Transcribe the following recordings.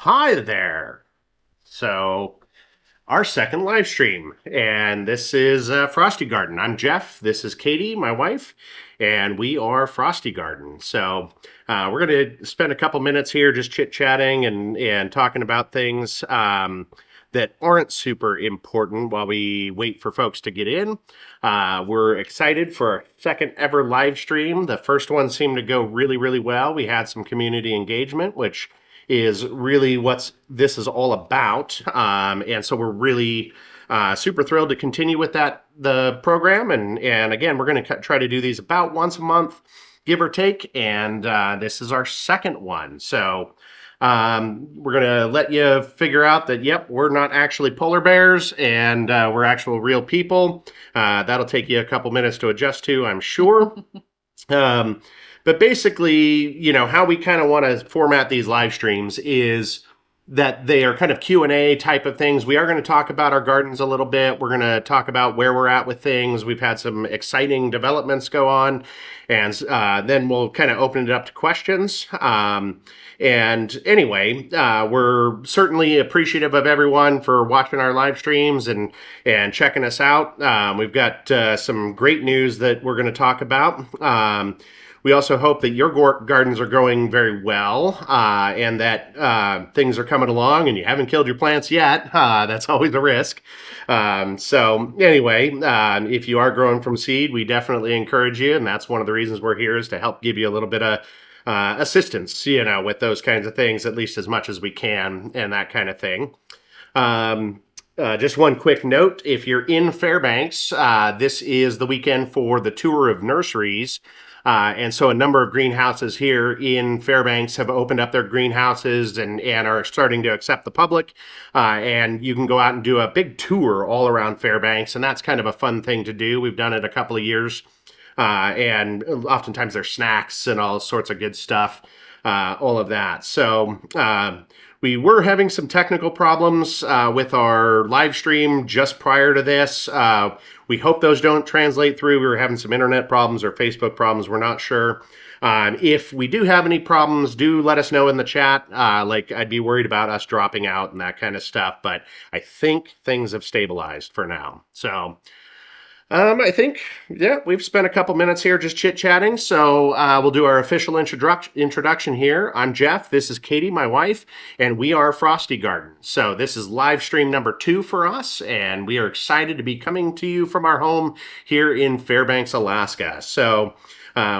Hi there. So, our second live stream, and this is Frosty Garden. I'm Jeff. This is Katie, my wife, and we are Frosty Garden. We're going to spend a couple minutes here just chit chatting and talking about things that aren't super important while we wait for folks to get in. We're excited for our second ever live stream. The first one seemed to go really, really well. We had some community engagement, which is really what this is all about. And so we're really super thrilled to continue with the program. And again, we're going to try to do these about once a month, give or take. And this is our second one. We're going to let you figure out that, yep, we're not actually polar bears and we're actual real people. That'll take you a couple minutes to adjust to, I'm sure. Um, but basically, how we kind of want to format these live streams is that they are kind of Q&A type of things. We are going to talk about our gardens a little bit. We're going to talk about where we're at with things. We've had some exciting developments go on. And then we'll kind of open it up to questions. And anyway, we're certainly appreciative of everyone for watching our live streams and checking us out. We've got some great news that we're going to talk about. We also hope that your gardens are growing very well and that things are coming along and you haven't killed your plants yet. That's always a risk. If you are growing from seed, we definitely encourage you. And that's one of the reasons we're here is to help give you a little bit of assistance, with those kinds of things, at least as much as we can and that kind of thing. Just one quick note, if you're in Fairbanks, this is the weekend for the tour of nurseries. And so a number of greenhouses here in Fairbanks have opened up their greenhouses and are starting to accept the public. And you can go out and do a big tour all around Fairbanks. And that's kind of a fun thing to do. We've done it a couple of years. And oftentimes there's snacks and all sorts of good stuff, all of that. We were having some technical problems with our live stream just prior to this. We hope those don't translate through. We were having some internet problems or Facebook problems. We're not sure. If we do have any problems, do let us know in the chat. I'd be worried about us dropping out and that kind of stuff. But I think things have stabilized for now. I think, yeah, we've spent a couple minutes here just chit-chatting, so we'll do our official introduction here. I'm Jeff, this is Katie, my wife, and we are Frosty Garden. So this is live stream number 2 for us, and we are excited to be coming to you from our home here in Fairbanks, Alaska.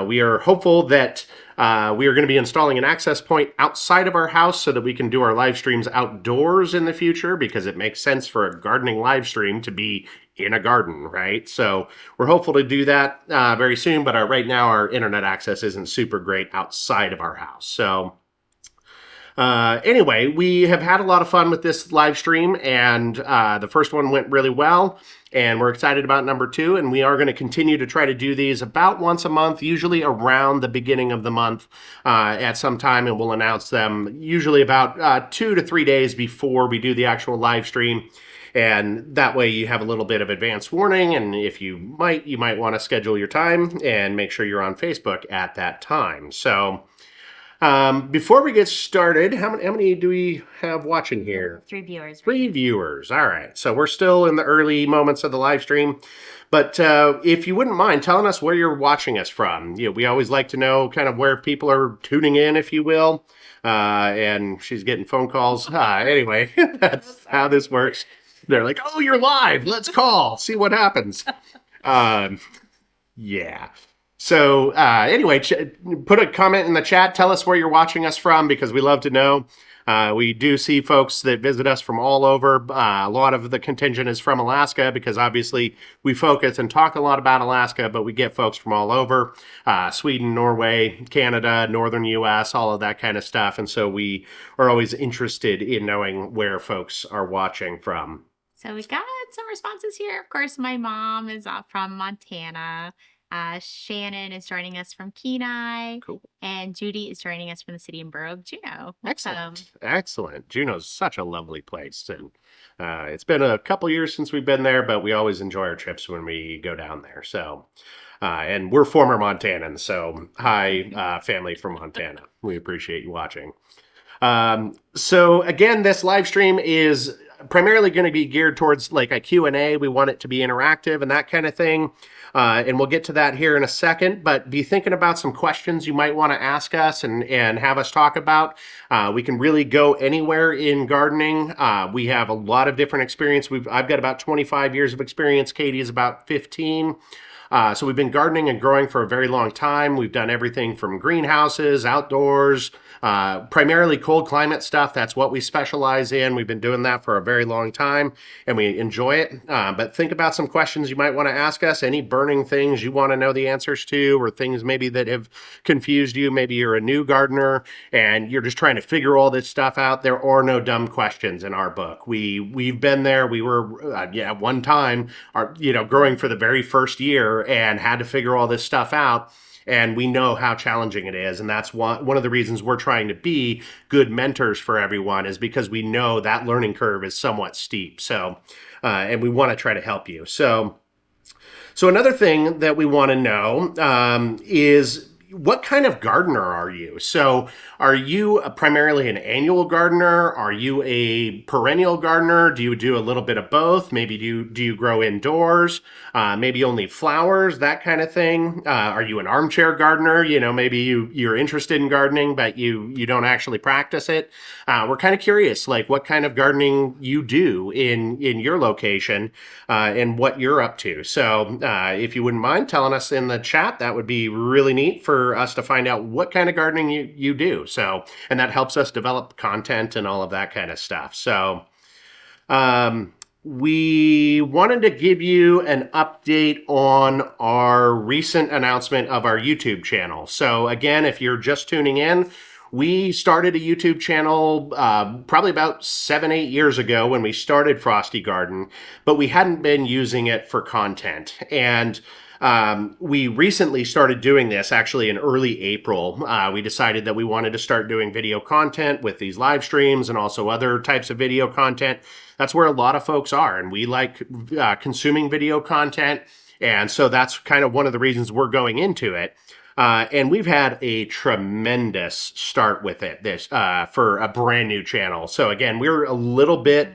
We are hopeful that we are going to be installing an access point outside of our house so that we can do our live streams outdoors in the future because it makes sense for a gardening live stream to be in a garden, right? So we're hopeful to do that very soon, but right now our internet access isn't super great outside of our house. We have had a lot of fun with this live stream, and the first one went really well, and we're excited about number 2, and we are going to continue to try to do these about once a month, usually around the beginning of the month at some time, and we'll announce them usually about 2 to 3 days before we do the actual live stream. And that way you have a little bit of advance warning, and if you might want to schedule your time and make sure you're on Facebook at that time. Before we get started, how many do we have watching here? 3 viewers. 3 viewers. All right. So we're still in the early moments of the live stream. But if you wouldn't mind telling us where you're watching us from. We always like to know kind of where people are tuning in, if you will. And she's getting phone calls. Anyway, that's how this works. They're like, oh, you're live. Let's call. See what happens. Yeah. Put a comment in the chat. Tell us where you're watching us from because we love to know. We do see folks that visit us from all over. A lot of the contingent is from Alaska because obviously we focus and talk a lot about Alaska, but we get folks from all over. Sweden, Norway, Canada, Northern U.S., all of that kind of stuff. And so we are always interested in knowing where folks are watching from. So we got some responses here. Of course, my mom is from Montana. Shannon is joining us from Kenai. Cool. And Judy is joining us from the city and borough of Juneau. Excellent. Juneau's such a lovely place. And it's been a couple years since we've been there, but we always enjoy our trips when we go down there. And we're former Montanans, so hi, family from Montana. We appreciate you watching. So again, this live stream is primarily going to be geared towards like a Q&A. We want it to be interactive and that kind of thing. And we'll get to that here in a second, but be thinking about some questions you might want to ask us and have us talk about. We can really go anywhere in gardening. We have a lot of different experience. I've got about 25 years of experience. Katie is about 15. So we've been gardening and growing for a very long time. We've done everything from greenhouses, outdoors, primarily cold climate stuff. That's what we specialize in. We've been doing that for a very long time and we enjoy it. But think about some questions you might want to ask us, any burning things you want to know the answers to, or things maybe that have confused you. Maybe you're a new gardener and you're just trying to figure all this stuff out. There are no dumb questions in our book. We've been there. We were one time, growing for the very first year and had to figure all this stuff out. And we know how challenging it is. And that's one of the reasons we're trying to be good mentors for everyone, is because we know that learning curve is somewhat steep. So, and we want to try to help you. So another thing that we want to know is, what kind of gardener are you? So are you primarily an annual gardener? Are you a perennial gardener? Do you do a little bit of both? Maybe do you grow indoors? Maybe only flowers, that kind of thing. Are you an armchair gardener? Maybe you're interested in gardening, but you don't actually practice it. We're kind of curious, like what kind of gardening you do in your location and what you're up to. So if you wouldn't mind telling us in the chat, that would be really neat for us to find out what kind of gardening you do. So, and that helps us develop content and all of that kind of stuff. So, we wanted to give you an update on our recent announcement of our YouTube channel. So again, if you're just tuning in, we started a YouTube channel probably about 7-8 years ago when we started Frosty Garden, but we hadn't been using it for content. And we recently started doing this actually in early April. We decided that we wanted to start doing video content with these live streams and also other types of video content. That's where a lot of folks are, and we like consuming video content. And so that's kind of one of the reasons we're going into it. And we've had a tremendous start with it for a brand new channel. So again, we're a little bit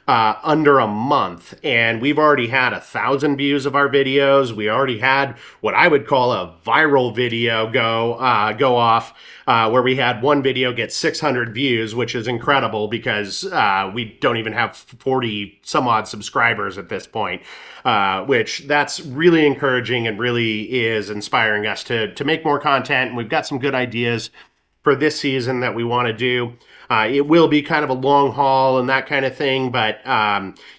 under a month, and we've already had 1,000 views of our videos. We already had what I would call a viral video go off, where we had one video get 600 views, which is incredible because we don't even have 40 some odd subscribers at this point, which that's really encouraging and really is inspiring us to make more content. And we've got some good ideas for this season that we want to do. It will be kind of a long haul and that kind of thing, but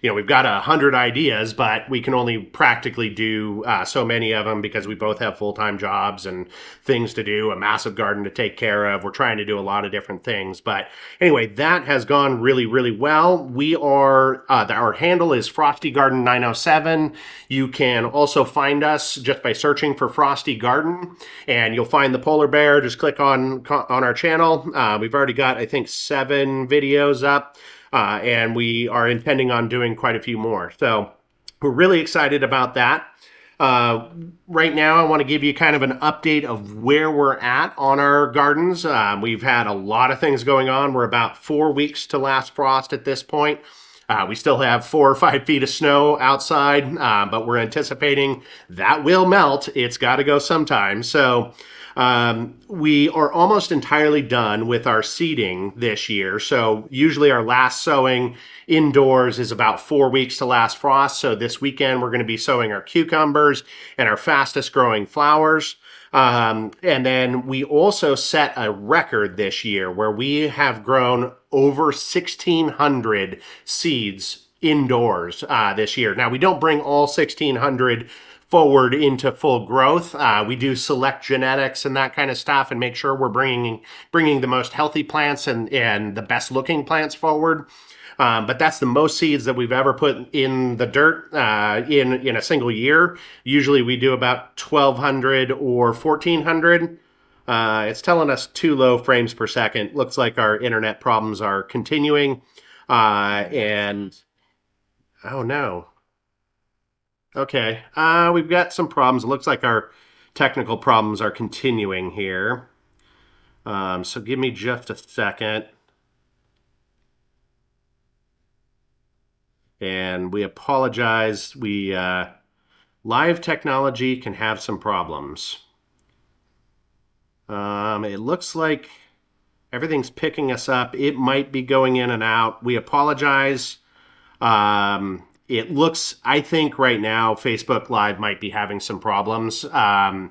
we've got 100 ideas, but we can only practically do so many of them because we both have full-time jobs and things to do, a massive garden to take care of. We're trying to do a lot of different things, but anyway, that has gone really, really well. We are our handle is Frosty Garden 907. You can also find us just by searching for Frosty Garden, and you'll find the polar bear. Just click on our channel. We've already got, I think, 7 videos up, and we are intending on doing quite a few more. So we're really excited about that. Right now, I want to give you kind of an update of where we're at on our gardens. We've had a lot of things going on. We're about 4 weeks to last frost at this point. We still have 4 or 5 feet of snow outside, but we're anticipating that will melt. It's got to go sometime. So we are almost entirely done with our seeding this year. So usually our last sowing indoors is about 4 weeks to last frost. So this weekend we're going to be sowing our cucumbers and our fastest growing flowers. And then we also set a record this year where we have grown over 1,600 seeds indoors this year. Now, we don't bring all 1,600 forward into full growth. We do select genetics and that kind of stuff and make sure we're bringing the most healthy plants and the best looking plants forward. But that's the most seeds that we've ever put in the dirt in a single year. Usually we do about 1,200 or 1,400. It's telling us too low frames per second. Looks like our internet problems are continuing. And oh no. Okay, we've got some problems. It looks like our technical problems are continuing here. So give me just a second. And we apologize. Live technology can have some problems. It looks like everything's picking us up. It might be going in and out. We apologize. It looks, I think right now, Facebook Live might be having some problems. And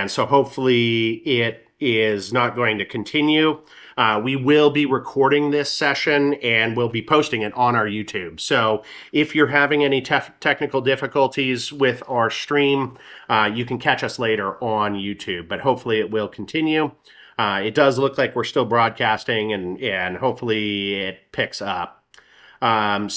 so hopefully it is not going to continue. We will be recording this session and we'll be posting it on our YouTube. So if you're having any technical difficulties with our stream, you can catch us later on YouTube, but hopefully it will continue. It does look like we're still broadcasting and hopefully it picks up. Back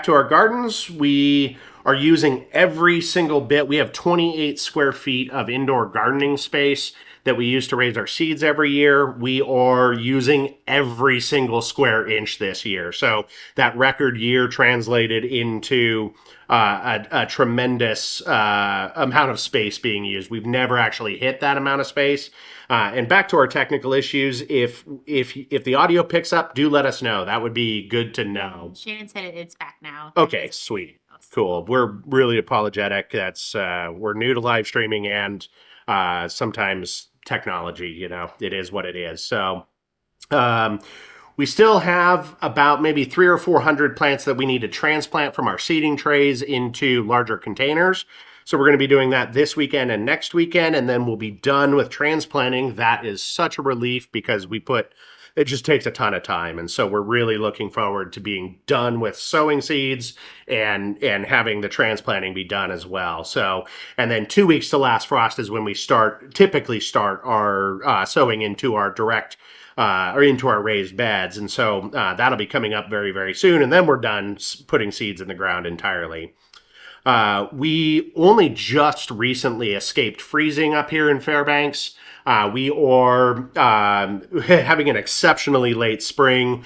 to our gardens. We are using every single bit. We have 28 square feet of indoor gardening space that we use to raise our seeds every year. We are using every single square inch this year. So that record year translated into a tremendous amount of space being used. We've never actually hit that amount of space. And back to our technical issues. If the audio picks up, do let us know. That would be good to know. Shannon said it's back now. Okay, sweet, cool. We're really apologetic. That's we're new to live streaming and sometimes technology. You know, it is what it is. So. We still have about maybe 300 or 400 plants that we need to transplant from our seeding trays into larger containers. So we're going to be doing that this weekend and next weekend, and then we'll be done with transplanting. That is such a relief because it just takes a ton of time. And so we're really looking forward to being done with sowing seeds and having the transplanting be done as well. So, and then 2 weeks to last frost is when we typically start our sowing into our direct or into our raised beds. And so that'll be coming up very, very soon. And then we're done putting seeds in the ground entirely. We only just recently escaped freezing up here in Fairbanks. We are having an exceptionally late spring.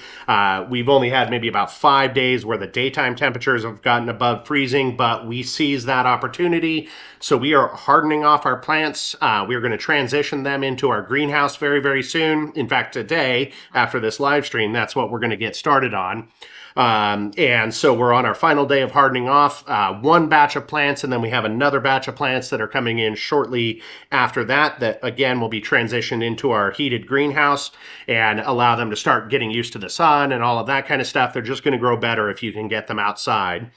We've only had maybe about 5 days where the daytime temperatures have gotten above freezing, but we seized that opportunity. So we are hardening off our plants. We're going to transition them into our greenhouse very, very soon. In fact, today, after this live stream, that's what we're going to get started on. And so we're on our final day of hardening off one batch of plants, and then we have another batch of plants that are coming in shortly after that again will be transitioned into our heated greenhouse and allow them to start getting used to the sun and all of that kind of stuff. They're just going to grow better if you can get them outside.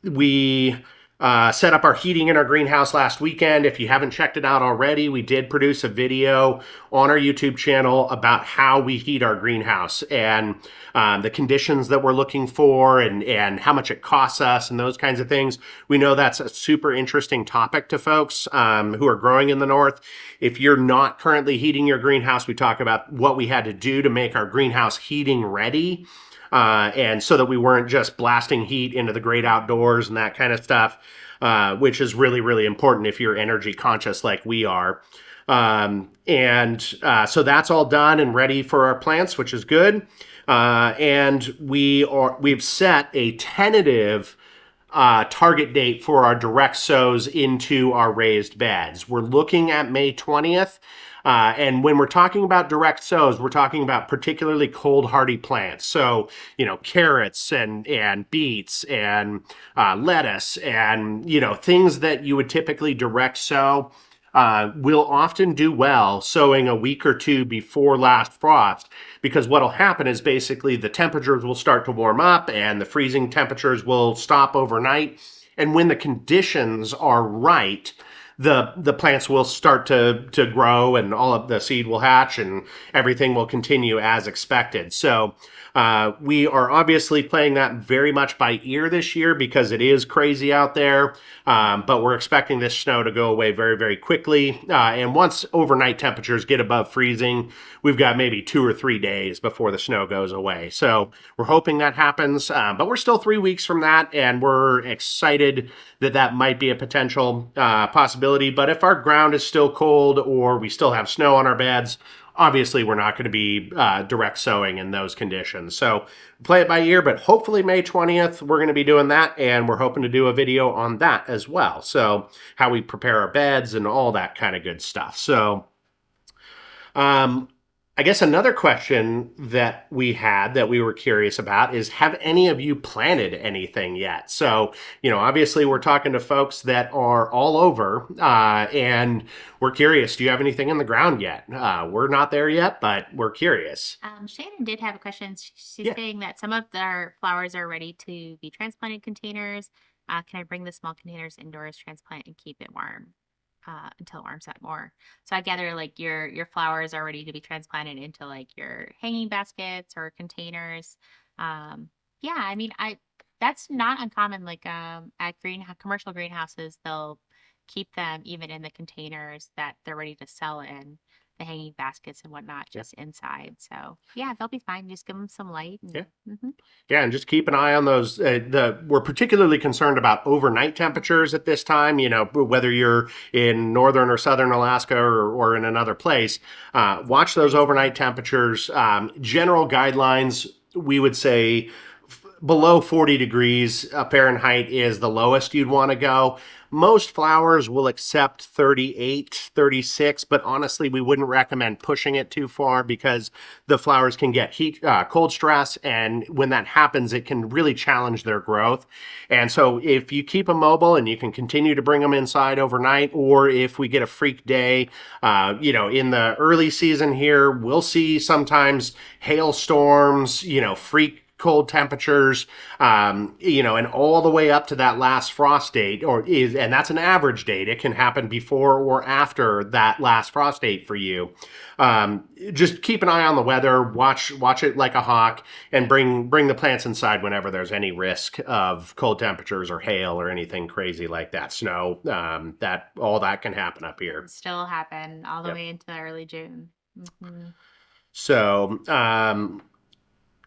We set up our heating in our greenhouse last weekend. If you haven't checked it out already, we did produce a video on our YouTube channel about how we heat our greenhouse and the conditions that we're looking for and how much it costs us and those kinds of things. We know that's a super interesting topic to folks who are growing in the north. If you're not currently heating your greenhouse, we talk about what we had to do to make our greenhouse heating ready. And so that we weren't just blasting heat into the great outdoors and that kind of stuff, which is really, really important if you're energy conscious like we are. So that's all done and ready for our plants, which is good. And we've set a tentative target date for our direct sows into our raised beds. We're looking at May 20th. And when we're talking about direct sows, we're talking about particularly cold hardy plants. So, carrots and beets and lettuce and, things that you would typically direct sow will often do well sowing a week or two before last frost, because what'll happen is basically the temperatures will start to warm up and the freezing temperatures will stop overnight. And when the conditions are right, the plants will start to grow and all of the seed will hatch and everything will continue as expected. So we are obviously playing that very much by ear this year because it is crazy out there. But we're expecting this snow to go away very, very quickly. And once overnight temperatures get above freezing, we've got maybe 2 or 3 days before the snow goes away. So we're hoping that happens. But we're still 3 weeks from that, and we're excited that might be a potential possibility. But if our ground is still cold or we still have snow on our beds, obviously we're not going to be direct sowing in those conditions. So play it by ear, but hopefully May 20th, we're going to be doing that. And we're hoping to do a video on that as well. So how we prepare our beds and all that kind of good stuff. So I guess another question that we had that we were curious about is, have any of you planted anything yet? So, obviously we're talking to folks that are all over, and we're curious, do you have anything in the ground yet? We're not there yet, but we're curious. Shannon did have a question. She's Yeah. saying that some of their flowers are ready to be transplanted containers. Can I bring the small containers indoors, transplant, and keep it warm until it warms up more? So I gather like your flowers are ready to be transplanted into like your hanging baskets or containers. Yeah, I mean, I that's not uncommon. Like at commercial greenhouses, they'll keep them even in the containers that they're ready to sell in, the hanging baskets and whatnot, Yeah. just inside. So yeah, they'll be fine. Just give them some light Yeah. and mhm. Yeah, and just keep an eye on those. We're particularly concerned about overnight temperatures at this time. Whether you're in northern or southern Alaska or in another place, watch those overnight temperatures. General guidelines, we would say below 40 degrees Fahrenheit is the lowest you'd want to go. Most flowers will accept 38, 36, but honestly, we wouldn't recommend pushing it too far because the flowers can get cold stress, and when that happens, it can really challenge their growth. And so, if you keep them mobile and you can continue to bring them inside overnight, or if we get a freak day, in the early season here, we'll see sometimes hailstorms, freak cold temperatures, and all the way up to that last frost date, and that's an average date. It can happen before or after that last frost date for you. Just keep an eye on the weather, watch it like a hawk, and bring the plants inside whenever there's any risk of cold temperatures or hail or anything crazy like that. Snow, that all that can happen up here. Still happen all the Yep. way into early June. So,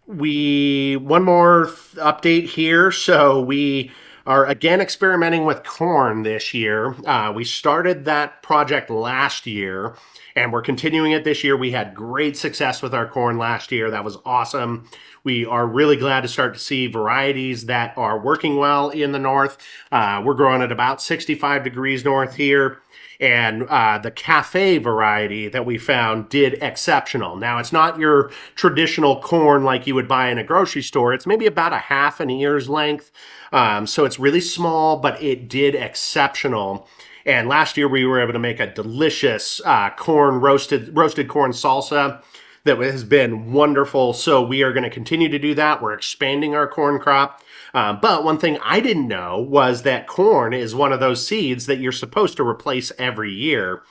we one more update here. So we are again experimenting with corn this year. We started that project last year, and we're continuing it this year. We had great success with our corn last year. That was awesome. We are really glad to start to see varieties that are working well in the north. We're growing at about 65 degrees north here. And the cafe variety that we found did exceptional. Now, it's not your traditional corn like you would buy in a grocery store. It's maybe about a half an ear's length. So it's really small, but it did exceptional. And last year we were able to make a delicious corn roasted corn salsa that has been wonderful. So we are going to continue to do that. We're expanding our corn crop. But one thing I didn't know was that corn is one of those seeds that you're supposed to replace every year.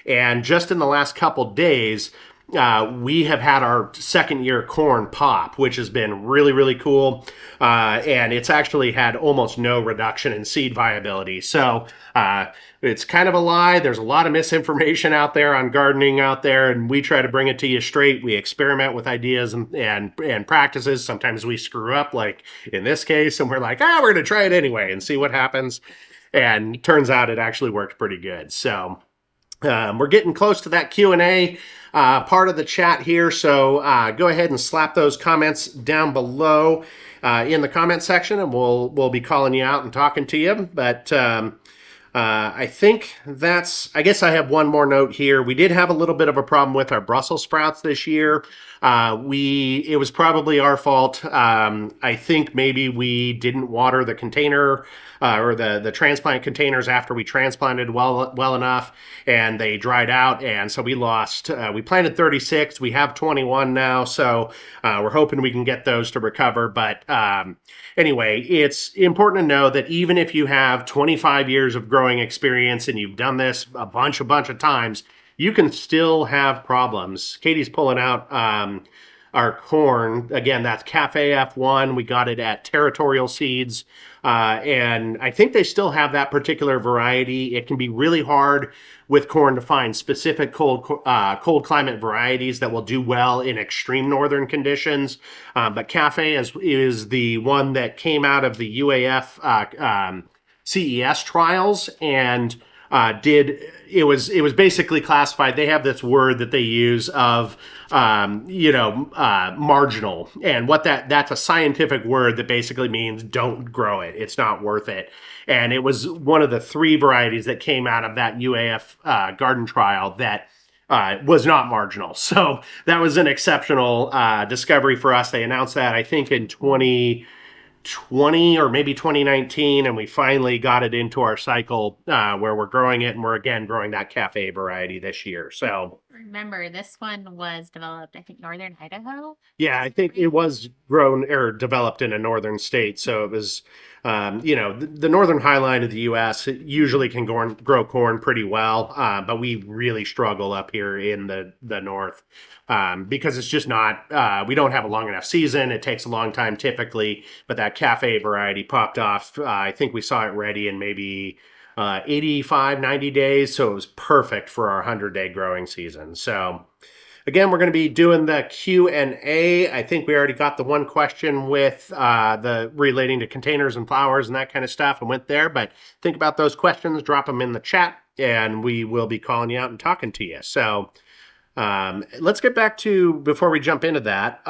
And just in the last couple days, we have had our second year corn pop, which has been really, really cool. And it's actually had almost no reduction in seed viability. So it's kind of a lie. There's a lot of misinformation out there on gardening out there, and we try to bring it to you straight. We experiment with ideas and practices. Sometimes we screw up, like in this case, and we're like, we're going to try it anyway and see what happens. And turns out it actually worked pretty good. So we're getting close to that Q&A part of the chat here, so go ahead and slap those comments down below in the comment section, and we'll be calling you out and talking to you. But I think I guess I have one more note here. We did have a little bit of a problem with our Brussels sprouts this year. It was probably our fault. I think maybe we didn't water the container or the transplant containers after we transplanted well enough, and they dried out, and so we lost. We planted 36. We have 21 now, so we're hoping we can get those to recover. But anyway, it's important to know that even if you have 25 years of growing experience and you've done this a bunch of times, you can still have problems. Katie's pulling out our corn. Again, that's Cafe F1. We got it at Territorial Seeds. And I think they still have that particular variety. It can be really hard with corn to find specific cold climate varieties that will do well in extreme northern conditions. But Cafe is the one that came out of the UAF CES trials and it was basically classified. They have this word that they use of marginal, and what that's a scientific word that basically means don't grow it. It's not worth it. And it was one of the three varieties that came out of that UAF garden trial that was not marginal. So that was an exceptional discovery for us. They announced that, I think, in 2020 or maybe 2019, and we finally got it into our cycle where we're growing it, and we're again growing that cafe variety this year. So Remember, this one was developed, I think, northern Idaho. yeah, I think it was grown or developed in a northern state. So it was, the northern highline of the U.S. It usually can grow corn pretty well, but we really struggle up here in the north because it's just not. We don't have a long enough season. It takes a long time typically, but that cafe variety popped off. I think we saw it ready in maybe 85, 90 days. So it was perfect for our 100-day growing season. So again, we're going to be doing the Q&A. I think we already got the one question with the relating to containers and flowers and that kind of stuff and went there. But think about those questions, drop them in the chat, and we will be calling you out and talking to you. So let's get back to, before we jump into that,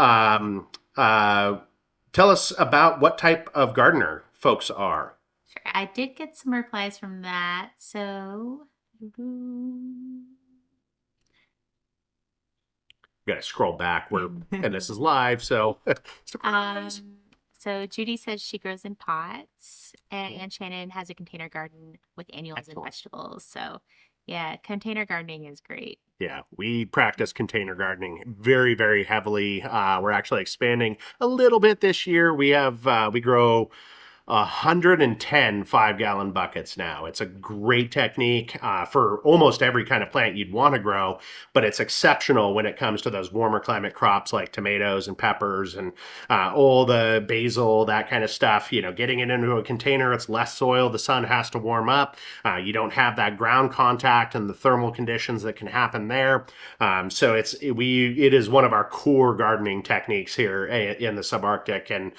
tell us about what type of gardener folks are. Sure. I did get some replies from that. So, Got to scroll back. And this is live, so surprise. so Judy says she grows in pots, and Shannon has a container garden with annuals Excellent. and vegetables. So, yeah, container gardening is great. Yeah, we practice container gardening very, very heavily. We're actually expanding a little bit this year. We grow 110 5-gallon buckets now. It's a great technique for almost every kind of plant you'd want to grow, but it's exceptional when it comes to those warmer climate crops like tomatoes and peppers and all the basil, that kind of stuff. Getting it into a container, it's less soil. The sun has to warm up. You don't have that ground contact and the thermal conditions that can happen there. So it is one of our core gardening techniques here in the subarctic, and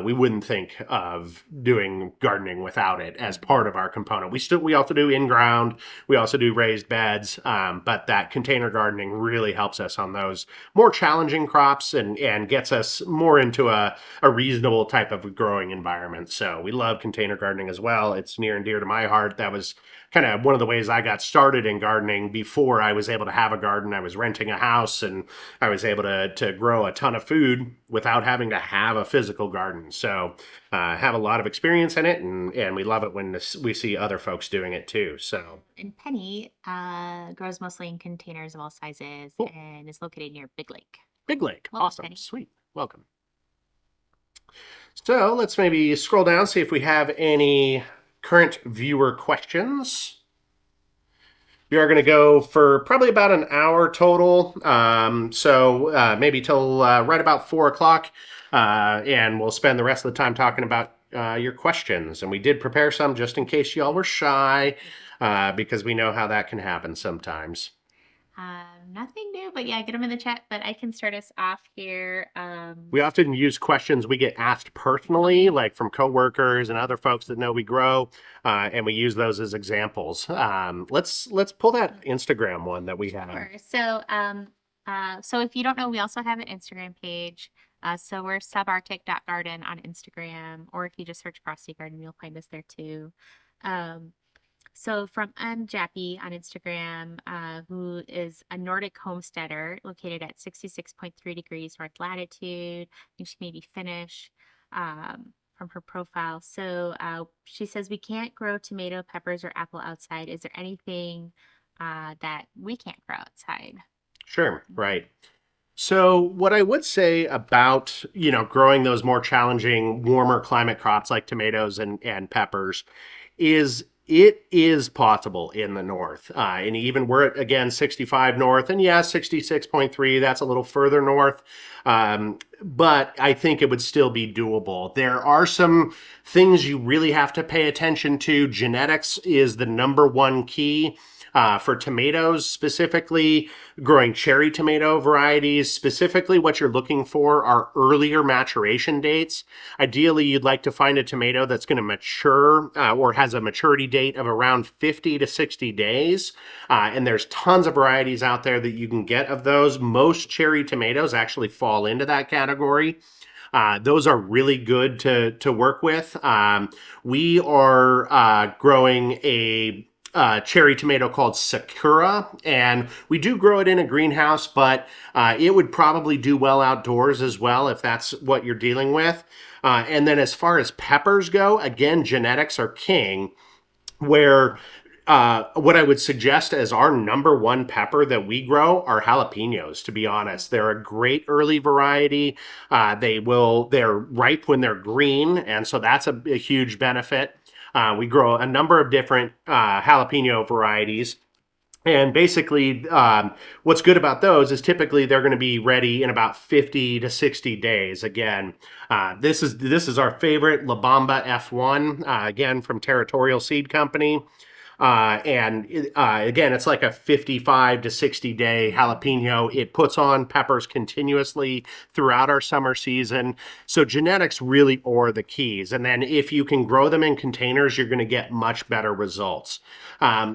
we wouldn't think of doing gardening without it as part of our component. We also do in ground, we also do raised beds, but that container gardening really helps us on those more challenging crops and gets us more into a reasonable type of growing environment. So we love container gardening as well. It's near and dear to my heart. That was kind of one of the ways I got started in gardening. Before I was able to have a garden, I was renting a house and I was able to grow a ton of food without having to have a physical garden. So have a lot of experience in it, and we love it when we see other folks doing it too. So, And Penny grows mostly in containers of all sizes cool. and is located near Big Lake. Big Lake. Welcome, Awesome. Penny. Sweet. Welcome. So let's maybe scroll down, see if we have any current viewer questions. We are going to go for probably about an hour total. So maybe till right about 4 o'clock. And we'll spend the rest of the time talking about your questions. And we did prepare some just in case y'all were shy, because we know how that can happen sometimes. Nothing new, but yeah, get them in the chat. But I can start us off here. We often use questions we get asked personally, like from coworkers and other folks that know we grow, and we use those as examples. Let's pull that Instagram one that we have. Sure. So if you don't know, we also have an Instagram page. So we're subarctic.garden on Instagram, or if you just search Frosty Garden, you'll find us there too. So from Jappy on Instagram, who is a Nordic homesteader located at 66.3 degrees north latitude. I think she may be Finnish from her profile. So she says, we can't grow tomato, peppers, or apple outside. Is there anything that we can't grow outside? Sure, right. So what I would say about, growing those more challenging, warmer climate crops like tomatoes and peppers is it is possible in the north. And even we're at, again, 65 north, and yeah, 66.3, that's a little further north. But I think it would still be doable. There are some things you really have to pay attention to. Genetics is the number one key. For tomatoes, specifically growing cherry tomato varieties, specifically what you're looking for are earlier maturation dates. Ideally, you'd like to find a tomato that's going to mature or has a maturity date of around 50 to 60 days. And there's tons of varieties out there that you can get of those. Most cherry tomatoes actually fall into that category. Those are really good to work with. We are growing cherry tomato called Sakura, and we do grow it in a greenhouse, but it would probably do well outdoors as well if that's what you're dealing with. And then as far as peppers go, again, genetics are king. Where what I would suggest as our number one pepper that we grow are jalapenos. To be honest, they're a great early variety. They're ripe when they're green, and so that's a huge benefit. We grow a number of different jalapeno varieties. And basically, what's good about those is typically they're going to be ready in about 50 to 60 days. Again, this is our favorite La Bamba F1, again from Territorial Seed Company. Again, it's like a 55 to 60-day jalapeno. It puts on peppers continuously throughout our summer season. So genetics really are the keys. And then if you can grow them in containers, you're going to get much better results.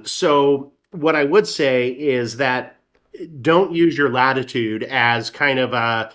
So what I would say is that don't use your latitude as kind of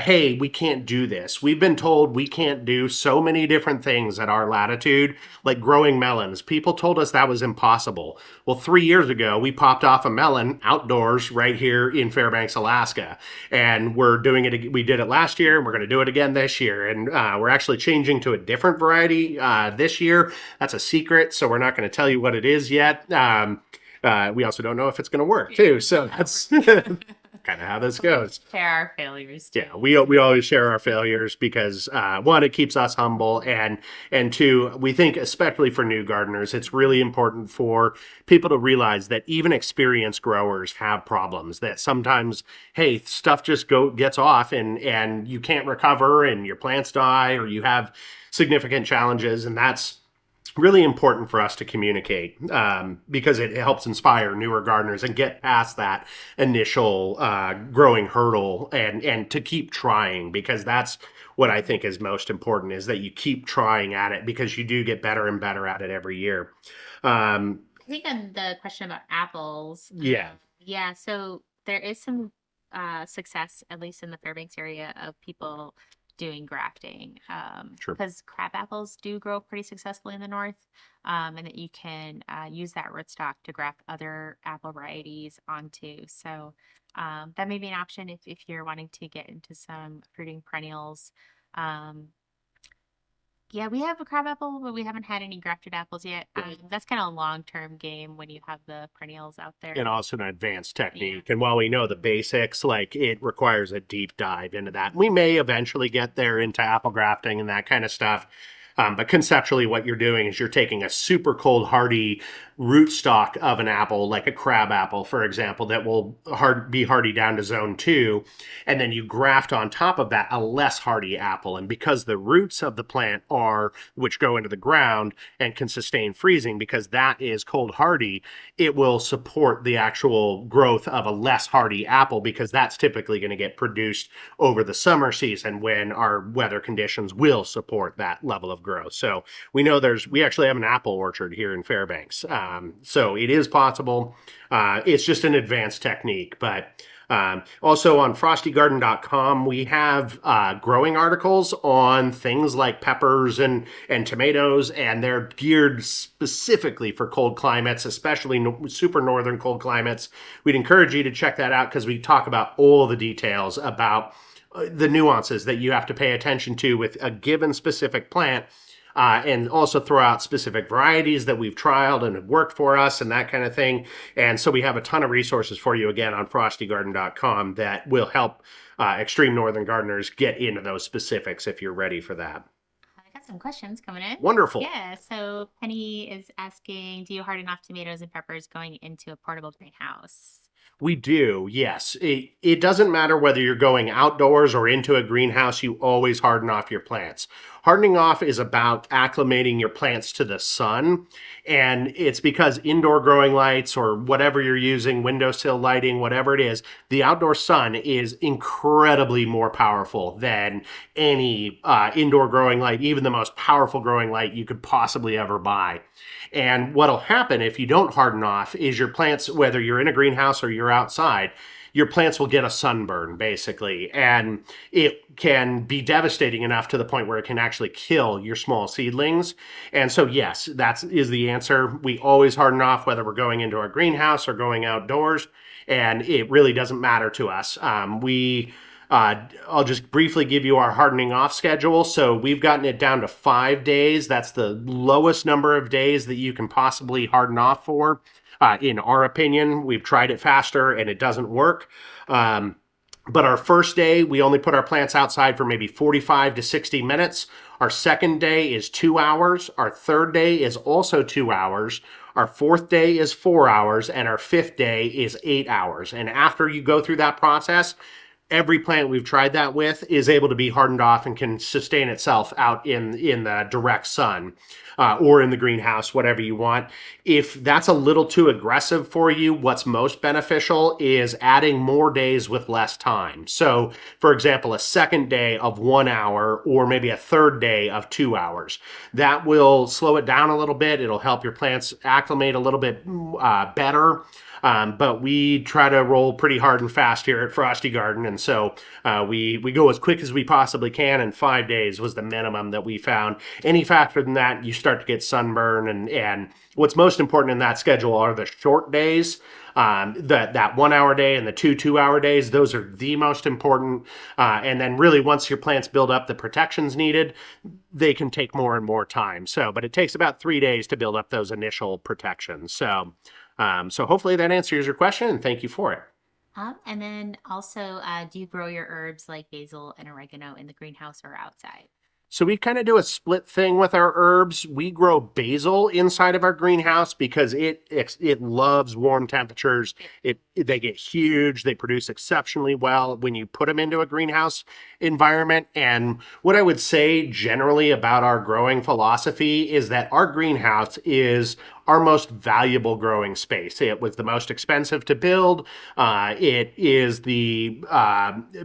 hey, we can't do this. We've been told we can't do so many different things at our latitude, like growing melons. People told us that was impossible. Well, 3 years ago, we popped off a melon outdoors right here in Fairbanks, Alaska. And we're doing it. We did it last year, and we're going to do it again this year. And we're actually changing to a different variety this year. That's a secret, so we're not going to tell you what it is yet. We also don't know if it's going to work, too. So that's kind of how this goes. Share our failures too. Yeah, we always share our failures because one, it keeps us humble, and two, we think especially for new gardeners, it's really important for people to realize that even experienced growers have problems. That sometimes, hey, stuff just gets off, and you can't recover, and your plants die, or you have significant challenges, and that's really important for us to communicate because it helps inspire newer gardeners and get past that initial growing hurdle and to keep trying, because that's what I think is most important, is that you keep trying at it because you do get better and better at it every year. I think on the question about apples, Yeah, yeah, so there is some success, at least in the Fairbanks area, of people doing grafting. sure. Because crab apples do grow pretty successfully in the north, and that you can use that rootstock to graft other apple varieties onto. So that may be an option if you're wanting to get into some fruiting perennials. Um, yeah, we have a crab apple, but we haven't had any grafted apples yet. That's kind of a long-term game when you have the perennials out there. And also an advanced Yeah. technique. And while we know the basics, like it requires a deep dive into that. We may eventually get there into apple grafting and that kind of stuff. But conceptually, what you're doing is you're taking a super cold, hardy rootstock of an apple, like a crab apple, for example, that will be hardy down to zone 2. And then you graft on top of that a less hardy apple. And because the roots of the plant which go into the ground and can sustain freezing, because that is cold hardy, it will support the actual growth of a less hardy apple, because that's typically going to get produced over the summer season when our weather conditions will support that level of growth. So we know we actually have an apple orchard here in Fairbanks. So it is possible. It's just an advanced technique, but also on frostygarden.com, we have growing articles on things like peppers and tomatoes, and they're geared specifically for cold climates, especially super northern cold climates. We'd encourage you to check that out because we talk about all the details about the nuances that you have to pay attention to with a given specific plant. And also throw out specific varieties that we've trialed and have worked for us and that kind of thing. And so we have a ton of resources for you again on frostygarden.com that will help extreme northern gardeners get into those specifics if you're ready for that. I got some questions coming in. Wonderful. Yeah, so Penny is asking, do you harden off tomatoes and peppers going into a portable greenhouse? We do, yes. It doesn't matter whether you're going outdoors or into a greenhouse, you always harden off your plants. Hardening off is about acclimating your plants to the sun. And it's because indoor growing lights or whatever you're using, windowsill lighting, whatever it is, the outdoor sun is incredibly more powerful than any indoor growing light, even the most powerful growing light you could possibly ever buy. And what'll happen if you don't harden off is your plants, whether you're in a greenhouse or you're outside, your plants will get a sunburn basically, and it can be devastating enough to the point where it can actually kill your small seedlings. And so yes, that is the answer. We always harden off whether we're going into our greenhouse or going outdoors, and it really doesn't matter to us. I'll just briefly give you our hardening off schedule. So we've gotten it down to 5 days. That's the lowest number of days that you can possibly harden off for. In our opinion, we've tried it faster and it doesn't work. But our first day, we only put our plants outside for maybe 45 to 60 minutes. Our second day is 2 hours. Our third day is also 2 hours. Our fourth day is 4 hours. And our fifth day is 8 hours. And after you go through that process, every plant we've tried that with is able to be hardened off and can sustain itself out in the direct sun, or in the greenhouse, whatever you want. If that's a little too aggressive for you, what's most beneficial is adding more days with less time. So, for example, a second day of 1 hour or maybe a third day of 2 hours. That will slow it down a little bit. It'll help your plants acclimate a little bit better. But we try to roll pretty hard and fast here at Frosty Garden, and so we go as quick as we possibly can. And 5 days was the minimum that we found. Any faster than that, you start to get sunburn. And what's most important in that schedule are the short days. That 1 hour day and the 2 2 hour days, those are the most important. And then really once your plants build up the protections needed, they can take more and more time. But it takes about 3 days to build up those initial protections. So hopefully that answers your question, and thank you for it. And then also, do you grow your herbs like basil and oregano in the greenhouse or outside? So we kind of do a split thing with our herbs. We grow basil inside of our greenhouse because it loves warm temperatures. They get huge. They produce exceptionally well when you put them into a greenhouse environment. And what I would say generally about our growing philosophy is that our greenhouse is our most valuable growing space. It was the most expensive to build. It is the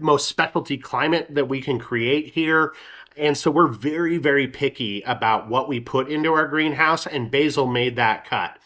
most specialty climate that we can create here. And so we're very, very picky about what we put into our greenhouse, and basil made that cut.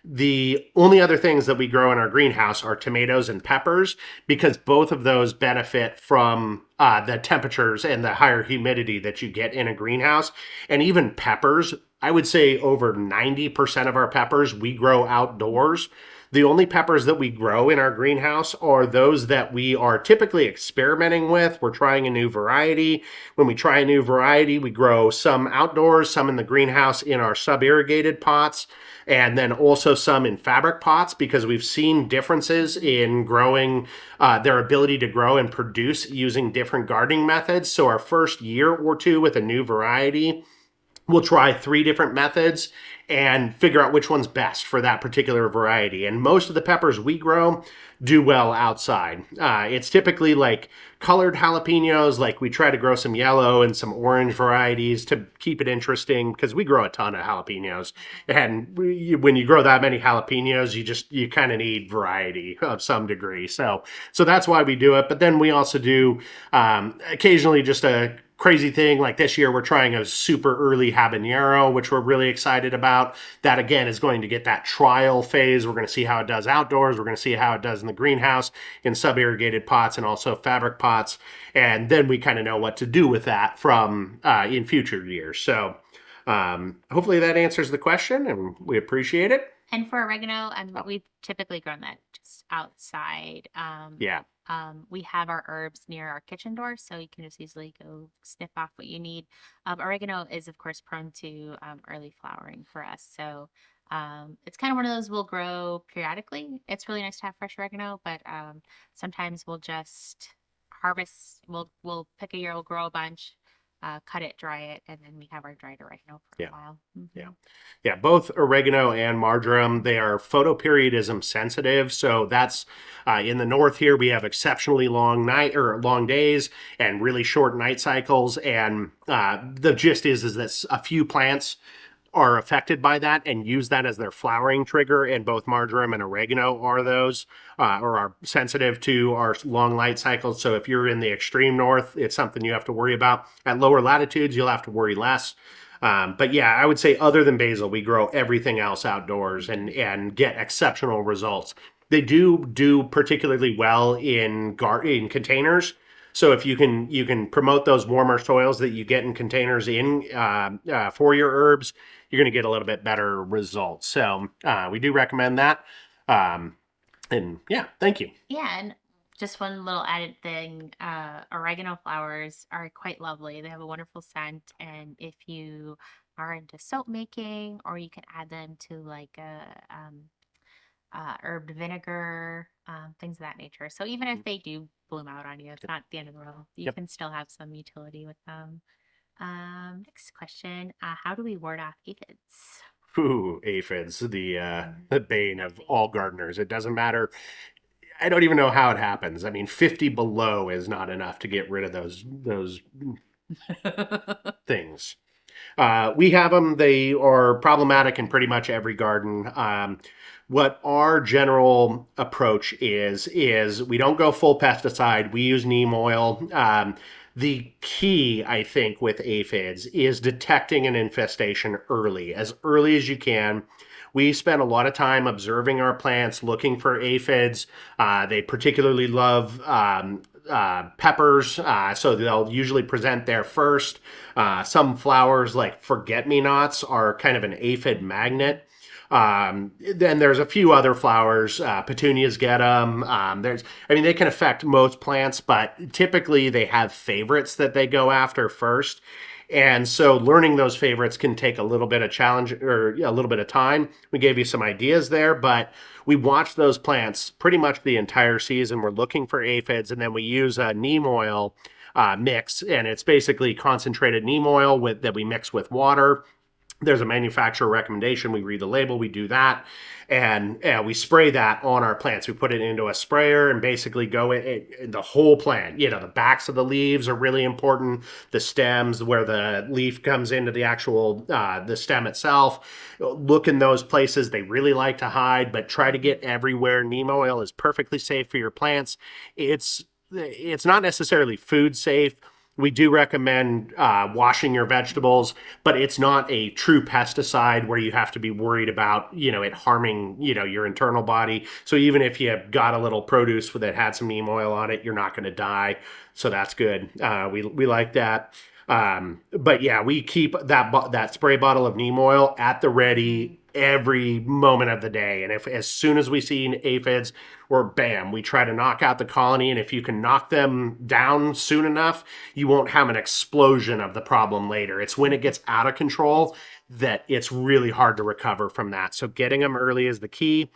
The only other things that we grow in our greenhouse are tomatoes and peppers, because both of those benefit from the temperatures and the higher humidity that you get in a greenhouse. And even peppers, I would say over 90% of our peppers we grow outdoors. The only peppers that we grow in our greenhouse are those that we are typically experimenting with. We're trying a new variety. When we try a new variety, we grow some outdoors, some in the greenhouse in our sub-irrigated pots, and then also some in fabric pots, because we've seen differences in growing, their ability to grow and produce using different gardening methods. So our first year or two with a new variety, we'll try 3 different methods and figure out which one's best for that particular variety. And most of the peppers we grow do well outside. It's typically like colored jalapenos. Like we try to grow some yellow and some orange varieties to keep it interesting, because we grow a ton of jalapenos. And when you grow that many jalapenos, you kind of need variety of some degree. So that's why we do it. But then we also do occasionally just a crazy thing. Like this year, we're trying a super early habanero, which we're really excited about. That again is going to get that trial phase. We're going to see how it does outdoors. We're going to see how it does in the greenhouse in sub-irrigated pots and also fabric pots. And then we kind of know what to do with that from in future years. So hopefully that answers the question, and we appreciate it. And for oregano, we've typically grown that just outside. Yeah. We have our herbs near our kitchen door, so you can just easily go snip off what you need. Oregano is, of course, prone to early flowering for us. So it's kind of one of those we'll grow periodically. It's really nice to have fresh oregano, but sometimes we'll just harvest. We'll pick a year, we'll grow a bunch, cut it, dry it, and then we have our dried oregano for a while. Yeah. Yeah. Both oregano and marjoram, they are photoperiodism sensitive. So that's in the north here, we have exceptionally long days and really short night cycles. And the gist is that a few plants are affected by that and use that as their flowering trigger, and both marjoram and oregano are those, or are sensitive to our long light cycles. So if you're in the extreme north, it's something you have to worry about. At lower latitudes, you'll have to worry less. But yeah, I would say other than basil, we grow everything else outdoors and get exceptional results. They do particularly well in containers. So if you can promote those warmer soils that you get in containers for your herbs, you're going to get a little bit better results. So we do recommend that. Um, and yeah, thank you. Yeah, and just one little added thing, oregano flowers are quite lovely. They have a wonderful scent, and if you are into soap making, or you can add them to like a herb vinegar, things of that nature. So even if they do bloom out on you, it's not the end of the world. You Yep. can still have some utility with them. Next question, how do we ward off aphids? Ooh, aphids, the bane of Messy. all gardeners. It doesn't matter. I don't even know how it happens. I mean, 50 below is not enough to get rid of those things. We have them. They are problematic in pretty much every garden. What our general approach is we don't go full pesticide. We use neem oil. The key, I think, with aphids is detecting an infestation as early as you can. We spend a lot of time observing our plants, looking for aphids. They particularly love peppers, so they'll usually present there first. Some flowers like forget-me-nots are kind of an aphid magnet. Then there's a few other flowers. Petunias get them. I mean, they can affect most plants, but typically they have favorites that they go after first. And so learning those favorites can take a little bit of challenge or a little bit of time. We gave you some ideas there, but we watch those plants pretty much the entire season. We're looking for aphids, and then we use a neem oil mix, and it's basically concentrated neem oil that we mix with water. There's a manufacturer recommendation. We read the label, we do that, and we spray that on our plants. We put it into a sprayer and basically go in the whole plant. The backs of the leaves are really important. The stems, where the leaf comes into the actual the stem itself. Look in those places they really like to hide, but try to get everywhere. Neem oil is perfectly safe for your plants. It's not necessarily food safe. We do recommend washing your vegetables, but it's not a true pesticide where you have to be worried about, it harming, your internal body. So even if you got a little produce that had some neem oil on it, you're not going to die. So that's good. We like that. But yeah, we keep that spray bottle of neem oil at the Mhm. ready every moment of the day. And if as soon as we see aphids, or bam, we try to knock out the colony. And if you can knock them down soon enough, you won't have an explosion of the problem later. It's when it gets out of control that it's really hard to recover from that. So getting them early is the key.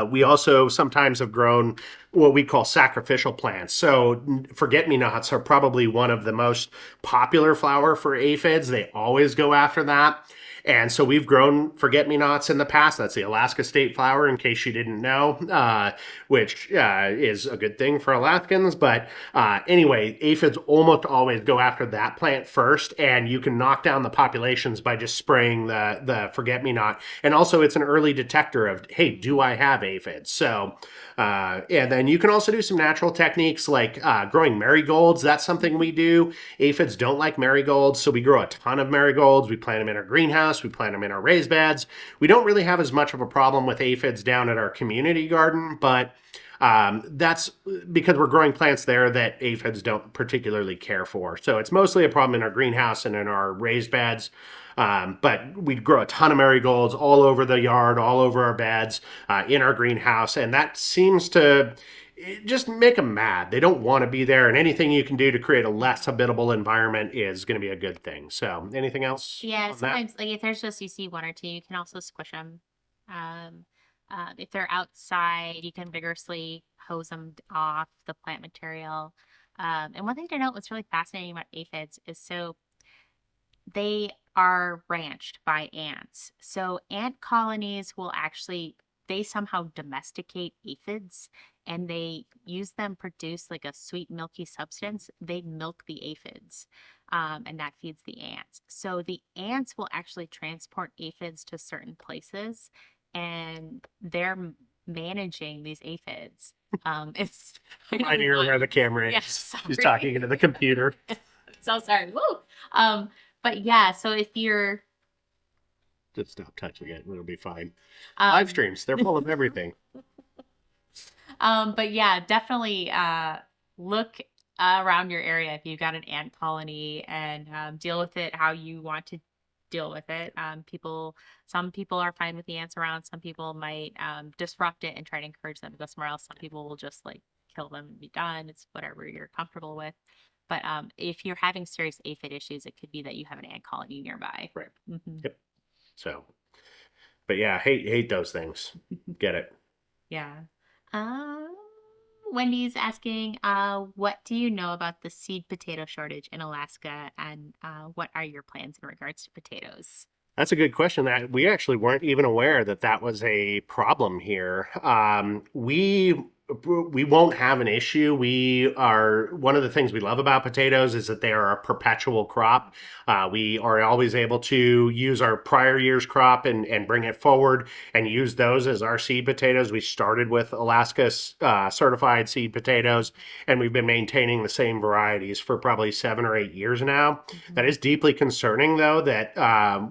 We also sometimes have grown what we call sacrificial plants. So forget-me-nots are probably one of the most popular flower for aphids. They always go after that. And so we've grown forget-me-nots in the past. That's the Alaska state flower, in case you didn't know, which is a good thing for Alaskans. But anyway, aphids almost always go after that plant first, and you can knock down the populations by just spraying the forget-me-not. And also, it's an early detector of, hey, do I have aphids? So, and then you can also do some natural techniques like growing marigolds. That's something we do. Aphids don't like marigolds, so we grow a ton of marigolds. We plant them in our greenhouse. We plant them in our raised beds. We don't really have as much of a problem with aphids down at our community garden, but that's because we're growing plants there that aphids don't particularly care for. So it's mostly a problem in our greenhouse and in our raised beds. But we grow a ton of marigolds all over the yard, all over our beds, in our greenhouse, and that seems to just make them mad. They don't want to be there, and anything you can do to create a less habitable environment is going to be a good thing. So, anything else Yeah, on that? sometimes like if there's just you see one or two, you can also squish them. Um, if they're outside, you can vigorously hose them off the plant material. And one thing to note what's really fascinating about aphids is so they are ranched by ants. So ant colonies will actually they somehow domesticate aphids and they use them produce like a sweet milky substance. They milk the aphids. And that feeds the ants. So the ants will actually transport aphids to certain places and they're managing these aphids. It's kind I of hear where the wild. camera Yeah, is. She's talking sorry. into the computer. So sorry. Woo. Um, but yeah, so if you're Just stop touching it, and it'll be fine. Live um streams, they're full of everything. But yeah, definitely look around your area if you've got an ant colony and deal with it how you want to deal with it. Some people are fine with the ants around. Some people might disrupt it and try to encourage them to go somewhere else. Some people will just like kill them and be done. It's whatever you're comfortable with. But if you're having serious aphid issues, it could be that you have an ant colony nearby. Right. Hmm. Yep. So, but yeah, hate those things. Get it. Yeah. Um, Wendy's asking, what do you know about the seed potato shortage in Alaska, and what are your plans in regards to potatoes? That's a good question. That we actually weren't even aware that that was a problem here. We won't have an issue. We are one of the things we love about potatoes is that they are a perpetual crop. We are always able to use our prior year's crop and bring it forward and use those as our seed potatoes. We started with Alaska certified seed potatoes, and we've been maintaining the same varieties for probably 7 or 8 years now. That Hmm. is deeply concerning, though, that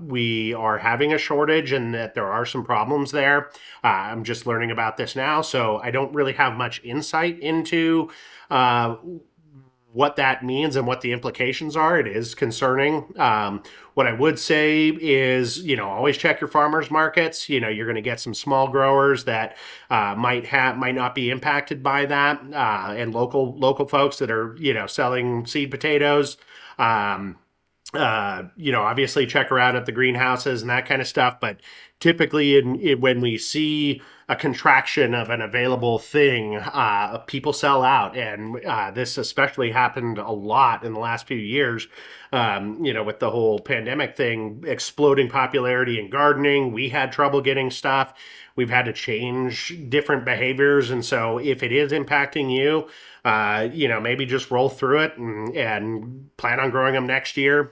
we are having a shortage and that there are some problems there. I'm just learning about this now, so I don't really have much insight into uh, what that means and what the implications are. It is concerning. What I would say is, always check your farmers markets. You're going to get some small growers that might not be impacted by that, and local folks that are selling seed potatoes. Um, Obviously check around at the greenhouses and that kind of stuff. But typically, when we see a contraction of an available thing, people sell out, and this especially happened a lot in the last few years. With the whole pandemic thing, exploding popularity in gardening, we had trouble getting stuff. We've had to change different behaviors, and so if it is impacting you, maybe just roll through it and plan on growing them next year.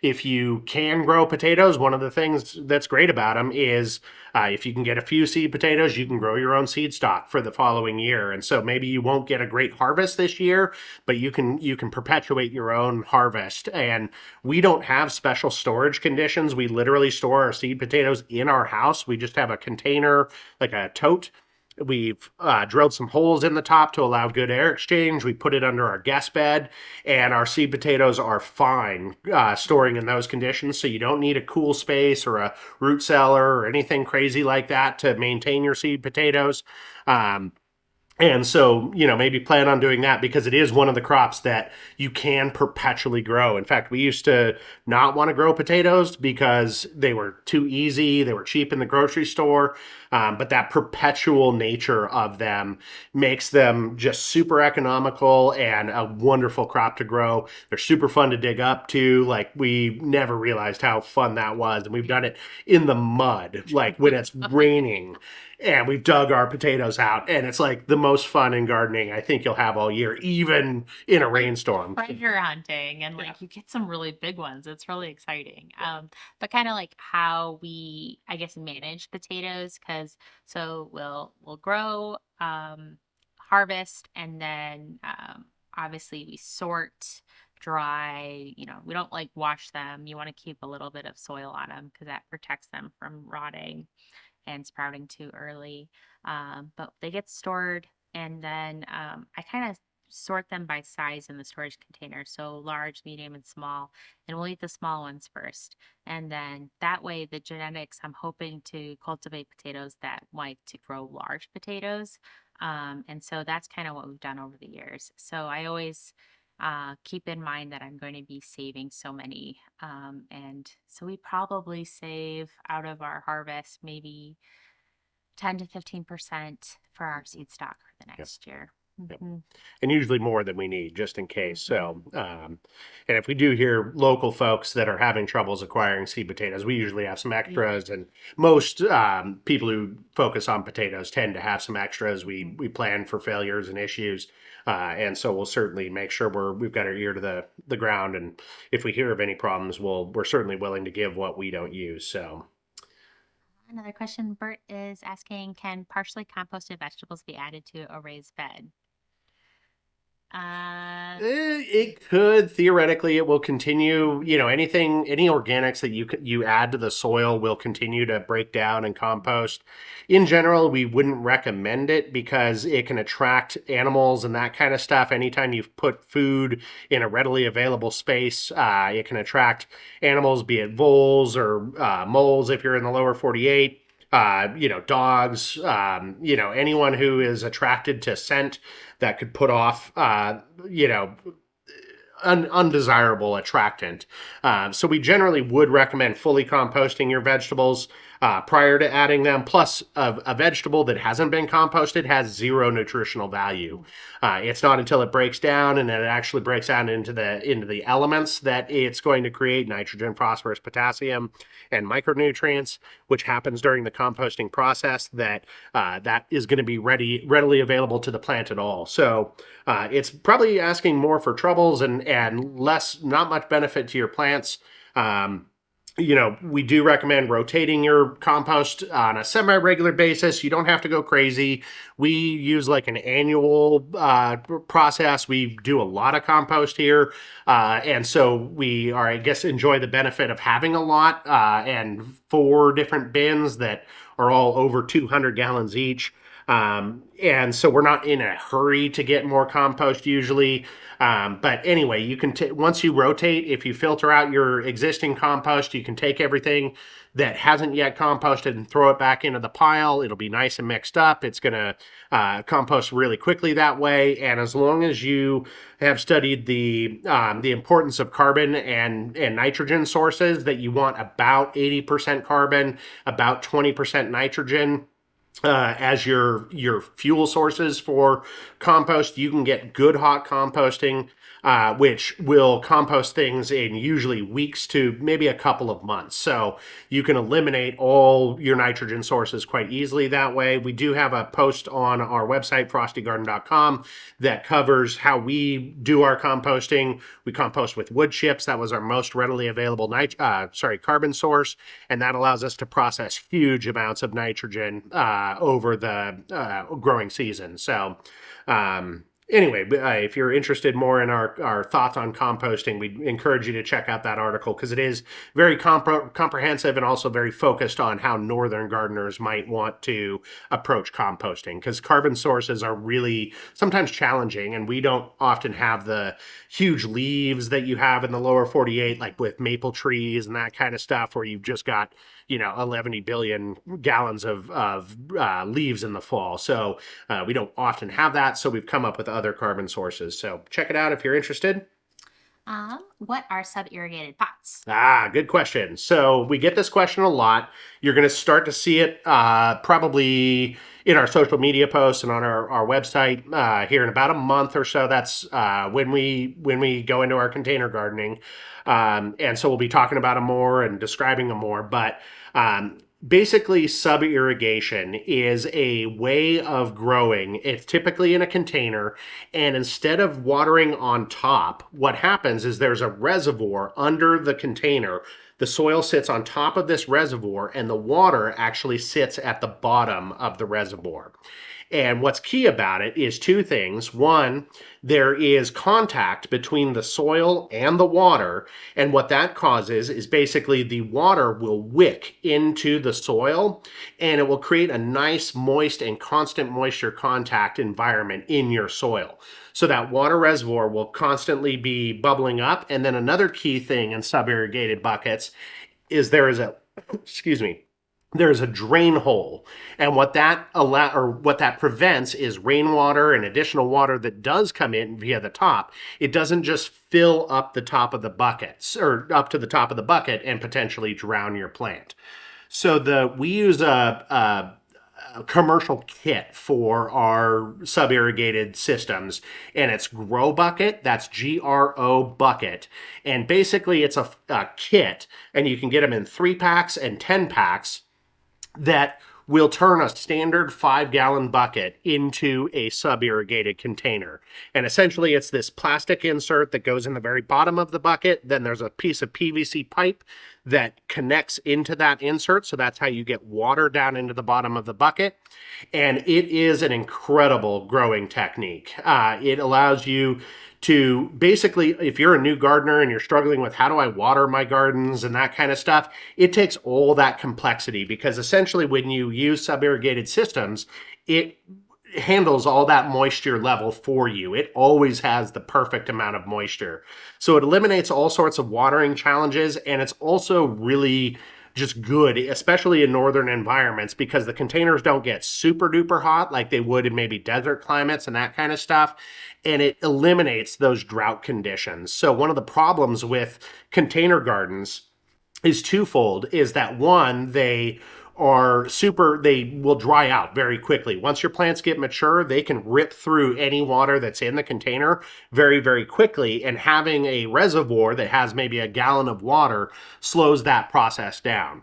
If you can grow potatoes, one of the things that's great about them is if you can get a few seed potatoes, you can grow your own seed stock for the following year. And so maybe you won't get a great harvest this year, but you can perpetuate your own harvest. And we don't have special storage conditions. We literally store our seed potatoes in our house. We just have a container, like a tote. We've drilled some holes in the top to allow good air exchange. We put it under our guest bed, and our seed potatoes are fine storing in those conditions. So you don't need a cool space or a root cellar or anything crazy like that to maintain your seed potatoes. Um, and so, maybe plan on doing that because it is one of the crops that you can perpetually grow. In fact, we used to not want to grow potatoes because they were too easy, they were cheap in the grocery store. But that perpetual nature of them makes them just super economical and a wonderful crop to grow. They're super fun to dig up too. Like, we never realized how fun that was. And we've done it in the mud, like when it's raining, and we've dug our potatoes out, and it's like the most fun in gardening I think you'll have all year, even in a Like rainstorm. treasure hunting, and Yeah. like you get some really big ones. It's really exciting. Yeah. But kind of like how we, I guess, manage potatoes, because so we'll grow, harvest, and then obviously we sort, dry. We don't like wash them. You want to keep a little bit of soil on them because that protects them from rotting and sprouting too early. But they get stored, and then I kind of sort them by size in the storage container. So large, medium, and small. And we'll eat the small ones first. And then that way, the genetics, I'm hoping to cultivate potatoes that like to grow large potatoes. And so that's kind of what we've done over the years. So I always keep in mind that I'm going to be saving so many. And so we probably save out of our harvest maybe 10 to 15% for our seed stock for the Yep. next year. Yep. Hmm. And usually more than we need, just in case. Hmm. So, and if we do hear local folks that are having troubles acquiring seed potatoes, we usually have some Yeah. extras. And most people who focus on potatoes tend to have some extras. We plan for failures and issues, and so we'll certainly make sure we've got our ear to the ground. And if we hear of any problems, we're certainly willing to give what we don't use. So. Another question Bert is asking, can partially composted vegetables be added to a raised bed? It could theoretically. It will continue. Anything, any organics that you add to the soil will continue to break down and compost. In general, we wouldn't recommend it because it can attract animals and that kind of stuff. Anytime you've put food in a readily available space, it can attract animals, be it voles or moles if you're in the lower 48. Dogs, anyone who is attracted to scent that could put off, undesirable attractant. So we generally would recommend fully composting your vegetables prior to adding them. Plus, a vegetable that hasn't been composted has zero nutritional value. It's not until it breaks down and then it actually breaks down into the elements that it's going to create nitrogen, phosphorus, potassium, and micronutrients, which happens during the composting process, that is going to be readily available to the plant at all. So it's probably asking more for troubles and not much benefit to your plants. We do recommend rotating your compost on a semi-regular basis. You don't have to go crazy. We use like an annual process. We do a lot of compost here. And so we are, I guess, enjoy the benefit of having a lot and 4 different bins that are all over 200 gallons each. And so we're not in a hurry to get more compost usually. But anyway, you can once you rotate, if you filter out your existing compost, you can take everything that hasn't yet composted and throw it back into the pile. It'll be nice and mixed up. It's going to compost really quickly that way. And as long as you have studied the importance of carbon and nitrogen sources, that you want about 80% carbon, about 20% nitrogen as your fuel sources for compost, you can get good hot composting, which will compost things in usually weeks to maybe a couple of months. So you can eliminate all your nitrogen sources quite easily that way. We do have a post on our website, frostygarden.com, that covers how we do our composting. We compost with wood chips. That was our most readily available carbon source, and that allows us to process huge amounts of nitrogen over the growing season. So anyway, if you're interested more in our thoughts on composting, we encourage you to check out that article because it is very comprehensive and also very focused on how northern gardeners might want to approach composting, because carbon sources are really sometimes challenging, and we don't often have the huge leaves that you have in the lower 48, like with maple trees and that kind of stuff, where you've just got 11 billion gallons of leaves in the fall. So we don't often have that. So we've come up with other carbon sources. So check it out if you're interested. What are sub-irrigated pots? Good question. So we get this question a lot. You're going to start to see it probably in our social media posts and on our website here in about a month or so. That's when we go into our container gardening. And so we'll be talking about them more and describing them more. But basically, sub-irrigation is a way of growing. It's typically in a container, and instead of watering on top, what happens is there's a reservoir under the container. The soil sits on top of this reservoir, and the water actually sits at the bottom of the reservoir. And what's key about it is 2 things. One, there is contact between the soil and the water. And what that causes is basically the water will wick into the soil, and it will create a nice, moist, and constant moisture contact environment in your soil. So that water reservoir will constantly be bubbling up. And then another key thing in sub-irrigated buckets is there is a, excuse me, there's a drain hole, and what that prevents is rainwater and additional water that does come in via the top. It doesn't just fill up the top of the buckets or up to the top of the bucket and potentially drown your plant. So we use a commercial kit for our sub-irrigated systems, and it's Grow Bucket. That's GRO Bucket, and basically it's a kit, and you can get them in 3 packs and 10 packs that we'll turn a standard 5 gallon bucket into a sub irrigated container. And essentially, it's this plastic insert that goes in the very bottom of the bucket. Then there's a piece of PVC pipe that connects into that insert. So that's how you get water down into the bottom of the bucket. And it is an incredible growing technique. It allows you to basically, if you're a new gardener and you're struggling with how do I water my gardens and that kind of stuff, it takes all that complexity because essentially when you use sub-irrigated systems, it handles all that moisture level for you. It always has the perfect amount of moisture. So it eliminates all sorts of watering challenges, and it's also really just good, especially in northern environments, because the containers don't get super duper hot like they would in maybe desert climates and that kind of stuff. And it eliminates those drought conditions. So one of the problems with container gardens is twofold, is that one, they will dry out very quickly. Once your plants get mature, they can rip through any water that's in the container very, very quickly. And having a reservoir that has maybe a gallon of water slows that process down.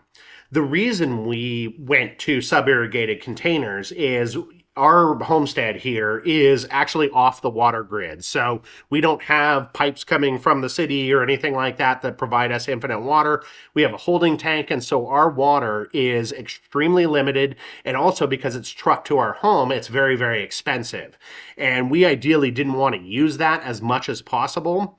The reason we went to sub-irrigated containers is our homestead here is actually off the water grid. So we don't have pipes coming from the city or anything like that that provide us infinite water. We have a holding tank, and so our water is extremely limited. And also because it's trucked to our home, it's very, very expensive. And we ideally didn't want to use that as much as possible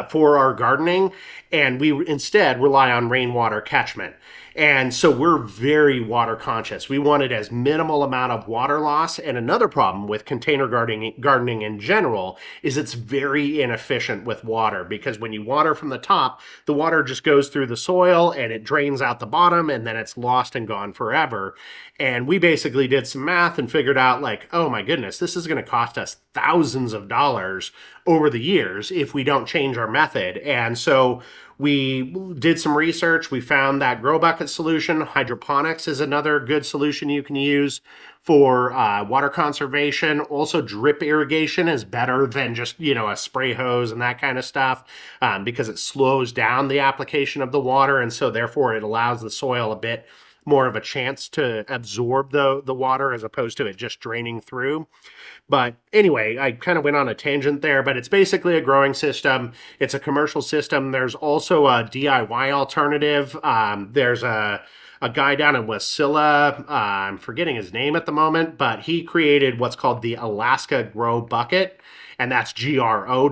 for our gardening, and we instead rely on rainwater catchment. And so we're very water conscious. We wanted as minimal amount of water loss. And another problem with container gardening in general is it's very inefficient with water, because when you water from the top, the water just goes through the soil and it drains out the bottom, and then it's lost and gone forever. And we basically did some math and figured out, like, oh my goodness, this is going to cost us thousands of dollars over the years if we don't change our method. And so we did some research. We found that grow bucket solution. Hydroponics is another good solution you can use for water conservation. Also, drip irrigation is better than just, a spray hose and that kind of stuff, because it slows down the application of the water. And so therefore it allows the soil a bit more of a chance to absorb the water as opposed to it just draining through. But anyway, I kind of went on a tangent there, but it's basically a growing system. It's a commercial system. There's also a DIY alternative. There's a guy down in Wasilla. I'm forgetting his name at the moment, but he created what's called the Alaska Grow Bucket, and that's GROW,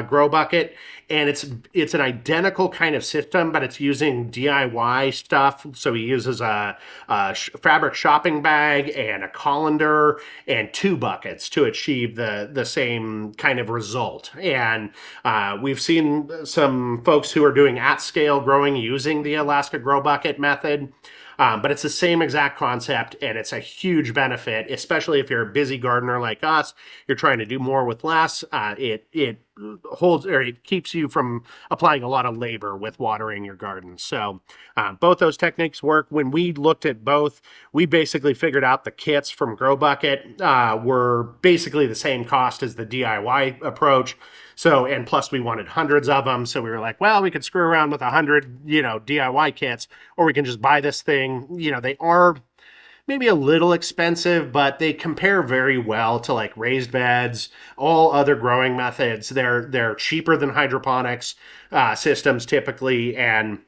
Grow Bucket. And it's an identical kind of system, but it's using DIY stuff. So he uses a fabric shopping bag and a colander and 2 buckets to achieve the same kind of result. And we've seen some folks who are doing at scale growing using the Alaska Grow Bucket method. But it's the same exact concept, and it's a huge benefit, especially if you're a busy gardener like us. You're trying to do more with less. It holds, or it keeps you from applying a lot of labor with watering your garden. So both those techniques work. When we looked at both, we basically figured out the kits from Grow Bucket were basically the same cost as the DIY approach. So, and plus we wanted hundreds of them. So we were like, well, we could screw around with 100, DIY kits, or we can just buy this thing. They are maybe a little expensive, but they compare very well to like raised beds, all other growing methods. They're cheaper than hydroponics systems typically. And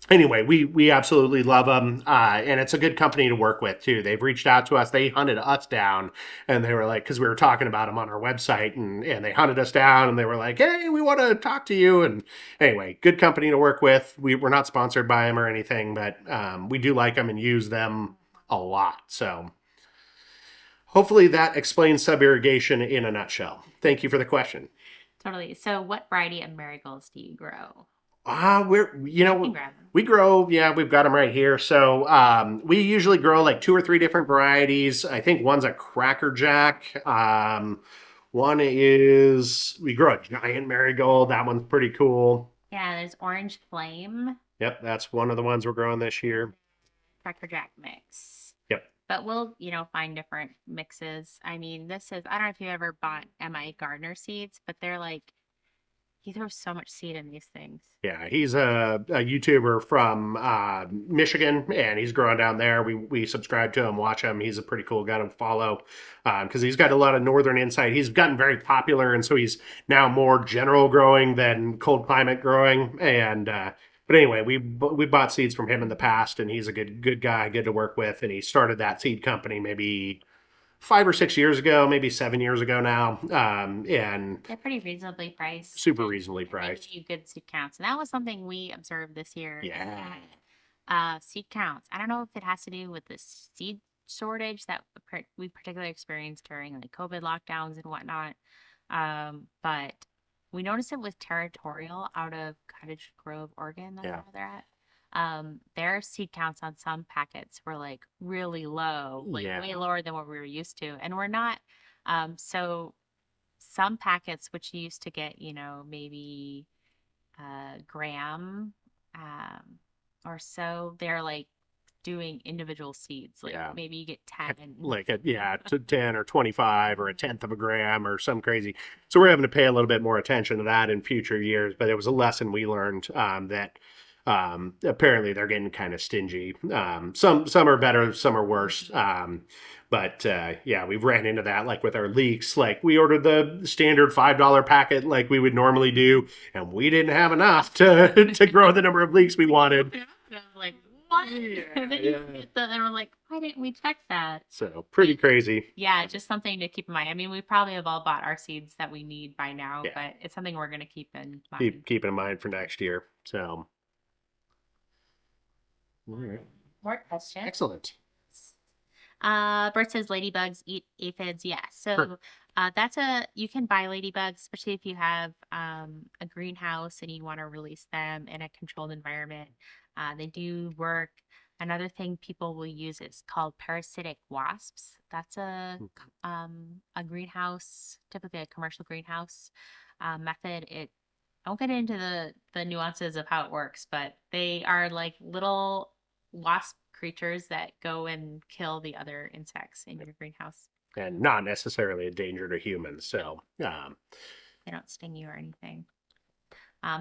anyway, we absolutely love them, and it's a good company to work with too. They've reached out to us. They hunted us down, and they were like, because we were talking about them on our website, and they hunted us down, and they were like, hey, we want to talk to you. And anyway, good company to work with. We're not sponsored by them or anything, but we do like them and use them a lot. So hopefully that explains sub irrigation in a nutshell. Thank you for the question. Totally. So, what variety of marigolds do you grow? We're, I can grab them. we grow, yeah, we've got them right here. So, we usually grow like 2 or 3 different varieties. I think one's a Cracker Jack. One is, we grow a giant marigold. That one's pretty cool. Yeah, there's orange flame, Yep, that's one of the ones we're growing this year. Cracker Jack mix. Yep. But we'll, find different mixes. I mean, I don't know if you ever bought MI Gardener seeds, but they're like He throws so much seed in these things. Yeah, he's a YouTuber from Michigan, and he's growing down there. We subscribe to him, watch him. He's a pretty cool guy to follow because he's got a lot of northern insight. He's gotten very popular, and so he's now more general growing than cold climate growing. And but anyway, we bought seeds from him in the past, and he's a good guy, good to work with. And he started that seed company maybe 5 or 6 years ago, maybe 7 years ago now, and They're pretty reasonably priced, super reasonably and they give priced. you good seed counts. And that was something we observed this year. Yeah. Seed counts. I don't know if it has to do with the seed shortage that we particularly experienced during like COVID lockdowns and whatnot. But we noticed it with Territorial out of Cottage Grove, Oregon. That's Yeah. where they're at. Their seed counts on some packets were like really low, like Yeah. way lower than what we were used to. And we're not, so some packets which you used to get, maybe a gram, or so, they're like doing individual seeds. Like Yeah. maybe you get 10. Like to 10 or 25 or a tenth of a gram or some crazy. So we're having to pay a little bit more attention to that in future years. But it was a lesson we learned that apparently they're getting kind of stingy. Some are better, some are worse. But yeah, we've ran into that like with our leeks. Like we ordered the standard $5 packet like we would normally do, and we didn't have enough to to grow the number of leeks we wanted. And I was like, what? Yeah, And then yeah. and we're like, why didn't we check that? So pretty crazy. Yeah, just something to keep in mind. I mean, we probably have all bought our seeds that we need by now, Yeah. but it's something we're going to keep in mind. Keep in mind for next year. So all right. More questions? Excellent. Bert says ladybugs eat aphids. Yeah, Sure. so you can buy ladybugs, especially if you have a greenhouse and you want to release them in a controlled environment. They do work. Another thing people will use is called parasitic wasps. That's a greenhouse, typically a commercial greenhouse method. I won't get into the nuances of how it works, but they are like little wasp creatures that go and kill the other insects in your greenhouse. And not necessarily a danger to humans. So They don't sting you or anything.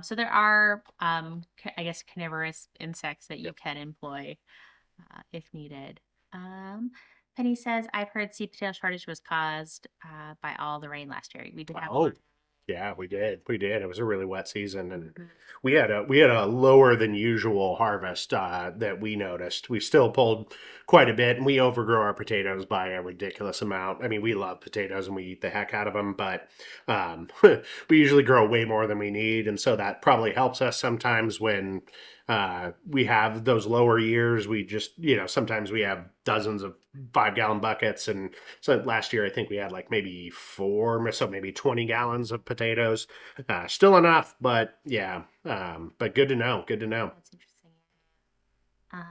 So there are, I guess, carnivorous insects that you can employ if needed. Penny says, I've heard seed potato shortage was caused by all the rain last year. We did have a oh, lot. yeah, we did. We did. It was a really wet season, and Mhm. we had a lower than usual harvest that we noticed. We still pulled quite a bit, and we overgrow our potatoes by a ridiculous amount. I mean, we love potatoes and we eat the heck out of them, but we usually grow way more than we need, and so that probably helps us sometimes when we have those lower years. We just sometimes we have dozens of 5 gallon buckets, and so last year I think we had like maybe four, so maybe 20 gallons of potatoes. Still enough, but yeah. But good to know. Good to know. That's interesting. Uh,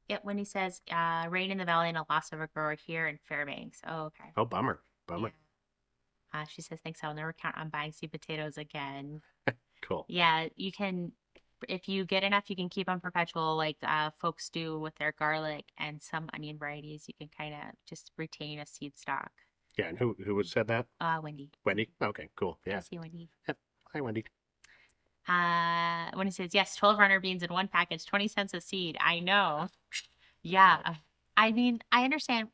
yeah, Wendy says, rain in the valley and a loss of a grower here in Fairbanks. Oh, okay. Oh, bummer. Bummer. Yeah. She says, thanks. I'll never count on buying seed potatoes again. Cool. Yeah, you can, if you get enough, you can keep them perpetual, like folks do with their garlic and some onion varieties. You can kind of just retain a seed stock. Yeah, and who would said that? Wendy. Wendy. Okay, cool. I Yeah. see Wendy. Yep. Hi, Wendy. Wendy says, yes, 12 runner beans in one package, 20 cents a seed. I know. Yeah. I mean, I understand.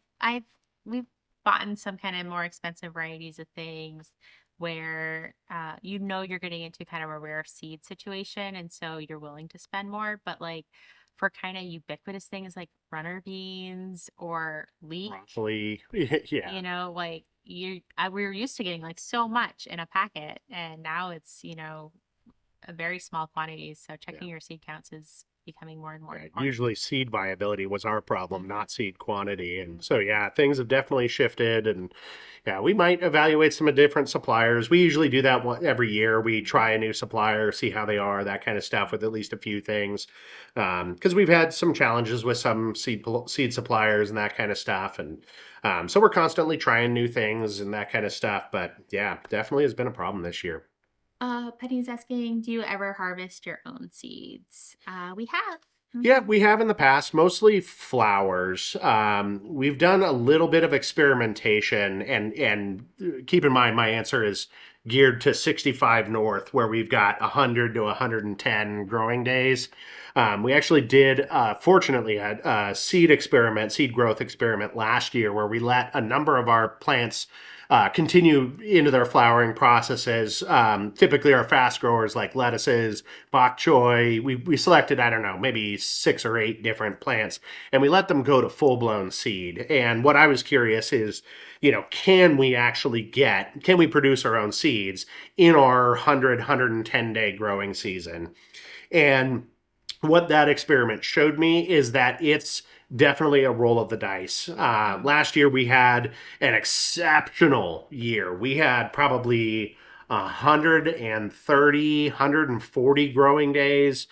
We've bought some kind of more expensive varieties of things where you're getting into kind of a rare seed situation, and so you're willing to spend more. But like for kind of ubiquitous things like runner beans or leek, Broccoli. Yeah. like we were used to getting like so much in a packet, and now it's a very small quantities. So checking your seed counts is becoming more and more Right. important. Usually seed viability was our problem, not seed quantity. And so, yeah, things have definitely shifted. And yeah, we might evaluate some different suppliers. We usually do that every year. We try a new supplier, see how they are, that kind of stuff with at least a few things. Because we've had some challenges with some seed suppliers and that kind of stuff. And so we're constantly trying new things and that kind of stuff. But yeah, definitely has been a problem this year. Penny's asking, do you ever harvest your own seeds? We have. Yeah, we have in the past, mostly flowers. We've done a little bit of experimentation, and keep in mind my answer is geared to 65 North, where we've got 100 to 110 growing days. We actually did, fortunately, a seed growth experiment last year where we let a number of our plants continue into their flowering processes. Typically, our fast growers like lettuces, bok choy. We selected, I don't know, maybe 6 or 8 different plants, and we let them go to full blown seed. And what I was curious is, can we produce our own seeds in our 110 day growing season? And what that experiment showed me is that it's definitely a roll of the dice. Last year we had an exceptional year. We had probably 130, 140 growing days.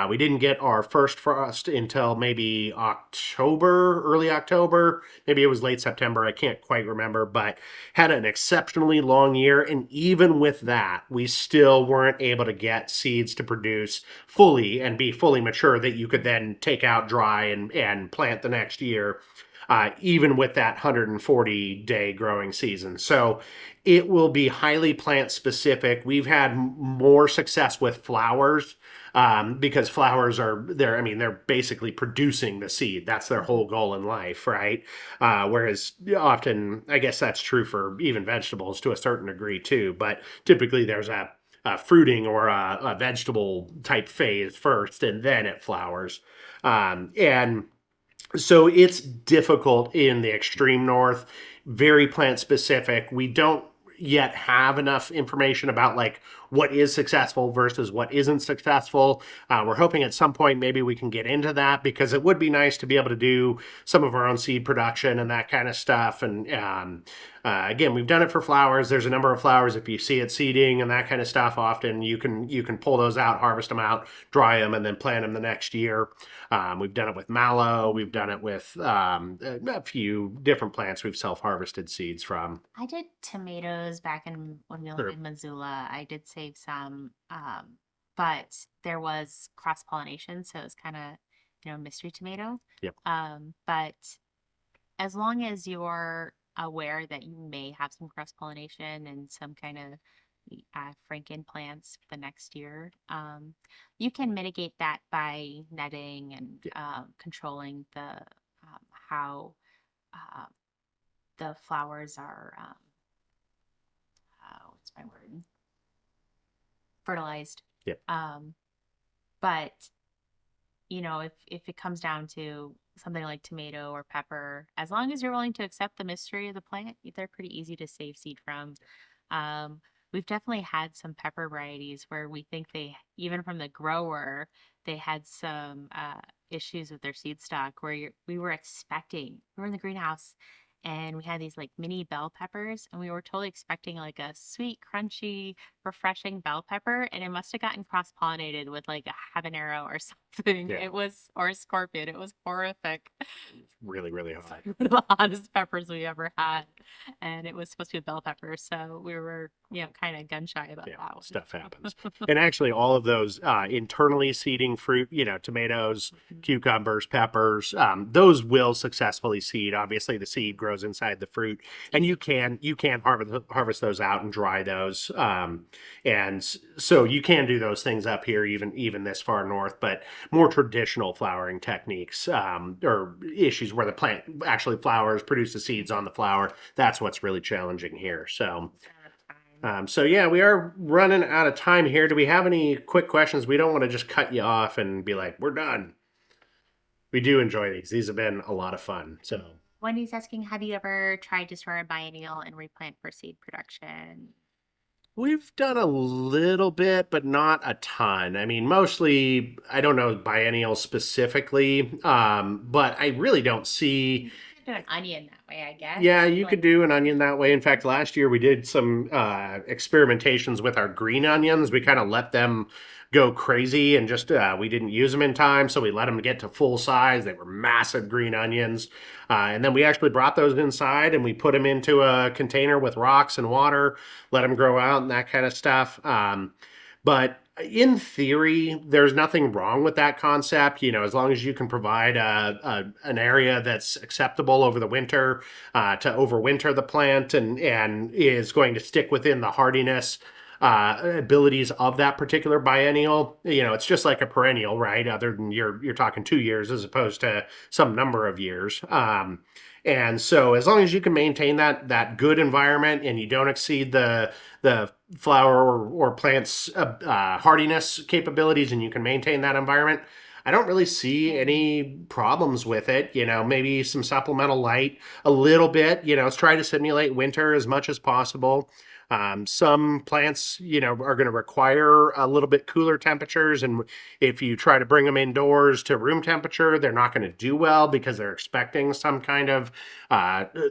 We didn't get our first frost until maybe October, early October. Maybe it was late September. I can't quite remember, but had an exceptionally long year. And even with that, we still weren't able to get seeds to produce fully and be fully mature that you could then take out dry and plant the next year. Even with that 140-day growing season. So it will be highly plant specific. We've had more success with flowers because flowers they're basically producing the seed. That's their whole goal in life, right? Whereas often, I guess that's true for even vegetables to a certain degree too, but typically there's a fruiting or a vegetable type phase first and then it flowers. And so it's difficult in the extreme north, very plant specific. We don't yet have enough information about like what is successful versus what isn't successful. We're hoping at some point maybe we can get into that because it would be nice to be able to do some of our own seed production and that kind of stuff. And again, we've done it for flowers. There's a number of flowers. If you see it seeding and that kind of stuff, often you can pull those out, harvest them out, dry them, and then plant them the next year. We've done it with mallow. We've done it with a few different plants we've self-harvested seeds from. I did tomatoes back in when we lived Sure. in Missoula. I did save some, but there was cross pollination, so it was kind of, mystery tomato. Yep. But as long as you're aware that you may have some cross pollination and some kind of Franken plants the next year, you can mitigate that by netting and Yeah. controlling how uh, the flowers are. What's my word? Fertilized. Yeah. But if it comes down to something like tomato or pepper, as long as you're willing to accept the mystery of the plant, they're pretty easy to save seed from. Um, we've definitely had some pepper varieties where we think even from the grower, they had some issues with their seed stock where we were we were in the greenhouse and we had these like mini bell peppers and we were totally expecting like a sweet, crunchy, refreshing bell pepper and it must have gotten cross-pollinated with like a habanero or something. Yeah. Or a scorpion. It was horrific. Really, really hot. One of the hottest peppers we ever had. And it was supposed to be a bell pepper, so we were, kind of gun shy about Yeah, that one. stuff happens. And actually, all of those internally seeding fruit, tomatoes, cucumbers, peppers, those will successfully seed. Obviously, the seed grows inside the fruit, and you can harvest those out and dry those. And so you can do those things up here, even this far north. But more traditional flowering techniques or issues where the plant actually flowers, produces seeds on the flower. That's what's really challenging here. So yeah, we are running out of time here. Do we have any quick questions? We don't want to just cut you off and be like, we're done. We do enjoy these. These have been a lot of fun. So Wendy's asking, have you ever tried to store a biennial and replant for seed production? we've done a little bit, but not a ton. I mean, mostly, I don't know biennial specifically, but I really don't see. You could do an onion that way, I guess. Yeah, you Like, could do an onion that way. In fact, last year we did some experimentations with our green onions. We kind of let them go crazy and just we didn't use them in time, so we let them get to full size. They were massive green onions. And then we actually brought those inside and we put them into a container with rocks and water, let them grow out and that kind of stuff. But in theory, there's nothing wrong with that concept. As long as you can provide an area that's acceptable over the winter to overwinter the plant and is going to stick within the hardiness abilities of that particular biennial. It's just like a perennial, right? Other than you're talking 2 years as opposed to some number of years. And so as long as you can maintain that good environment and you don't exceed the flower or plant's hardiness capabilities and you can maintain that environment, I don't really see any problems with it. Maybe some supplemental light a little bit. Let's try to simulate winter as much as possible. Some plants, are going to require a little bit cooler temperatures. And if you try to bring them indoors to room temperature, they're not going to do well because they're expecting some kind of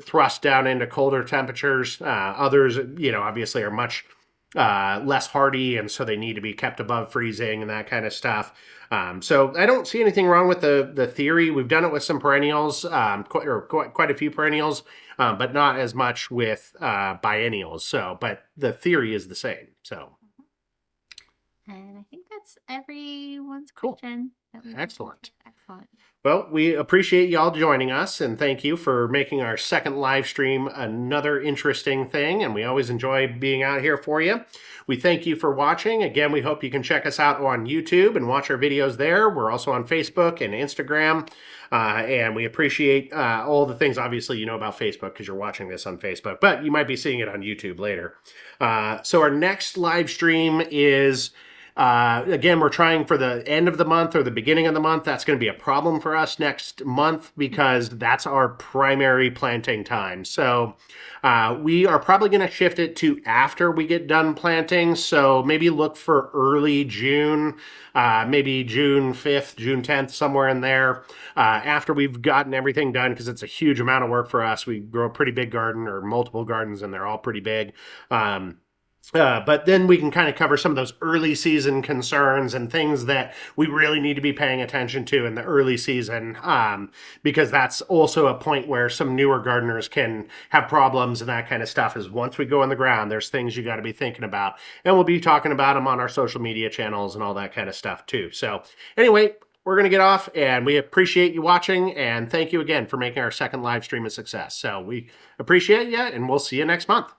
thrust down into colder temperatures. Others, obviously are much less hardy, and so they need to be kept above freezing and that kind of stuff. So I don't see anything wrong with the theory. We've done it with some perennials, quite a few perennials, but not as much with biennials. So, but the theory is the same. So, And I think that's everyone's cool. question. That we Excellent. Excellent. Well, we appreciate y'all joining us and thank you for making our second live stream another interesting thing. And we always enjoy being out here for you. We thank you for watching. Again, we hope you can check us out on YouTube and watch our videos there. We're also on Facebook and Instagram. And we appreciate all the things. Obviously, you know about Facebook because you're watching this on Facebook, but you might be seeing it on YouTube later. So our next live stream is... again, we're trying for the end of the month or the beginning of the month. That's going to be a problem for us next month because that's our primary planting time. So we are probably going to shift it to after we get done planting. So maybe look for early June, maybe June 5th, June 10th, somewhere in there, after we've gotten everything done, because it's a huge amount of work for us. We grow a pretty big garden or multiple gardens, and they're all pretty big. But then we can kind of cover some of those early season concerns and things that we really need to be paying attention to in the early season, because that's also a point where some newer gardeners can have problems and that kind of stuff. Is once we go in the ground, there's things you got to be thinking about, and we'll be talking about them on our social media channels and all that kind of stuff too. So anyway, we're going to get off, and we appreciate you watching, and thank you again for making our second live stream a success. So we appreciate you, and we'll see you next month.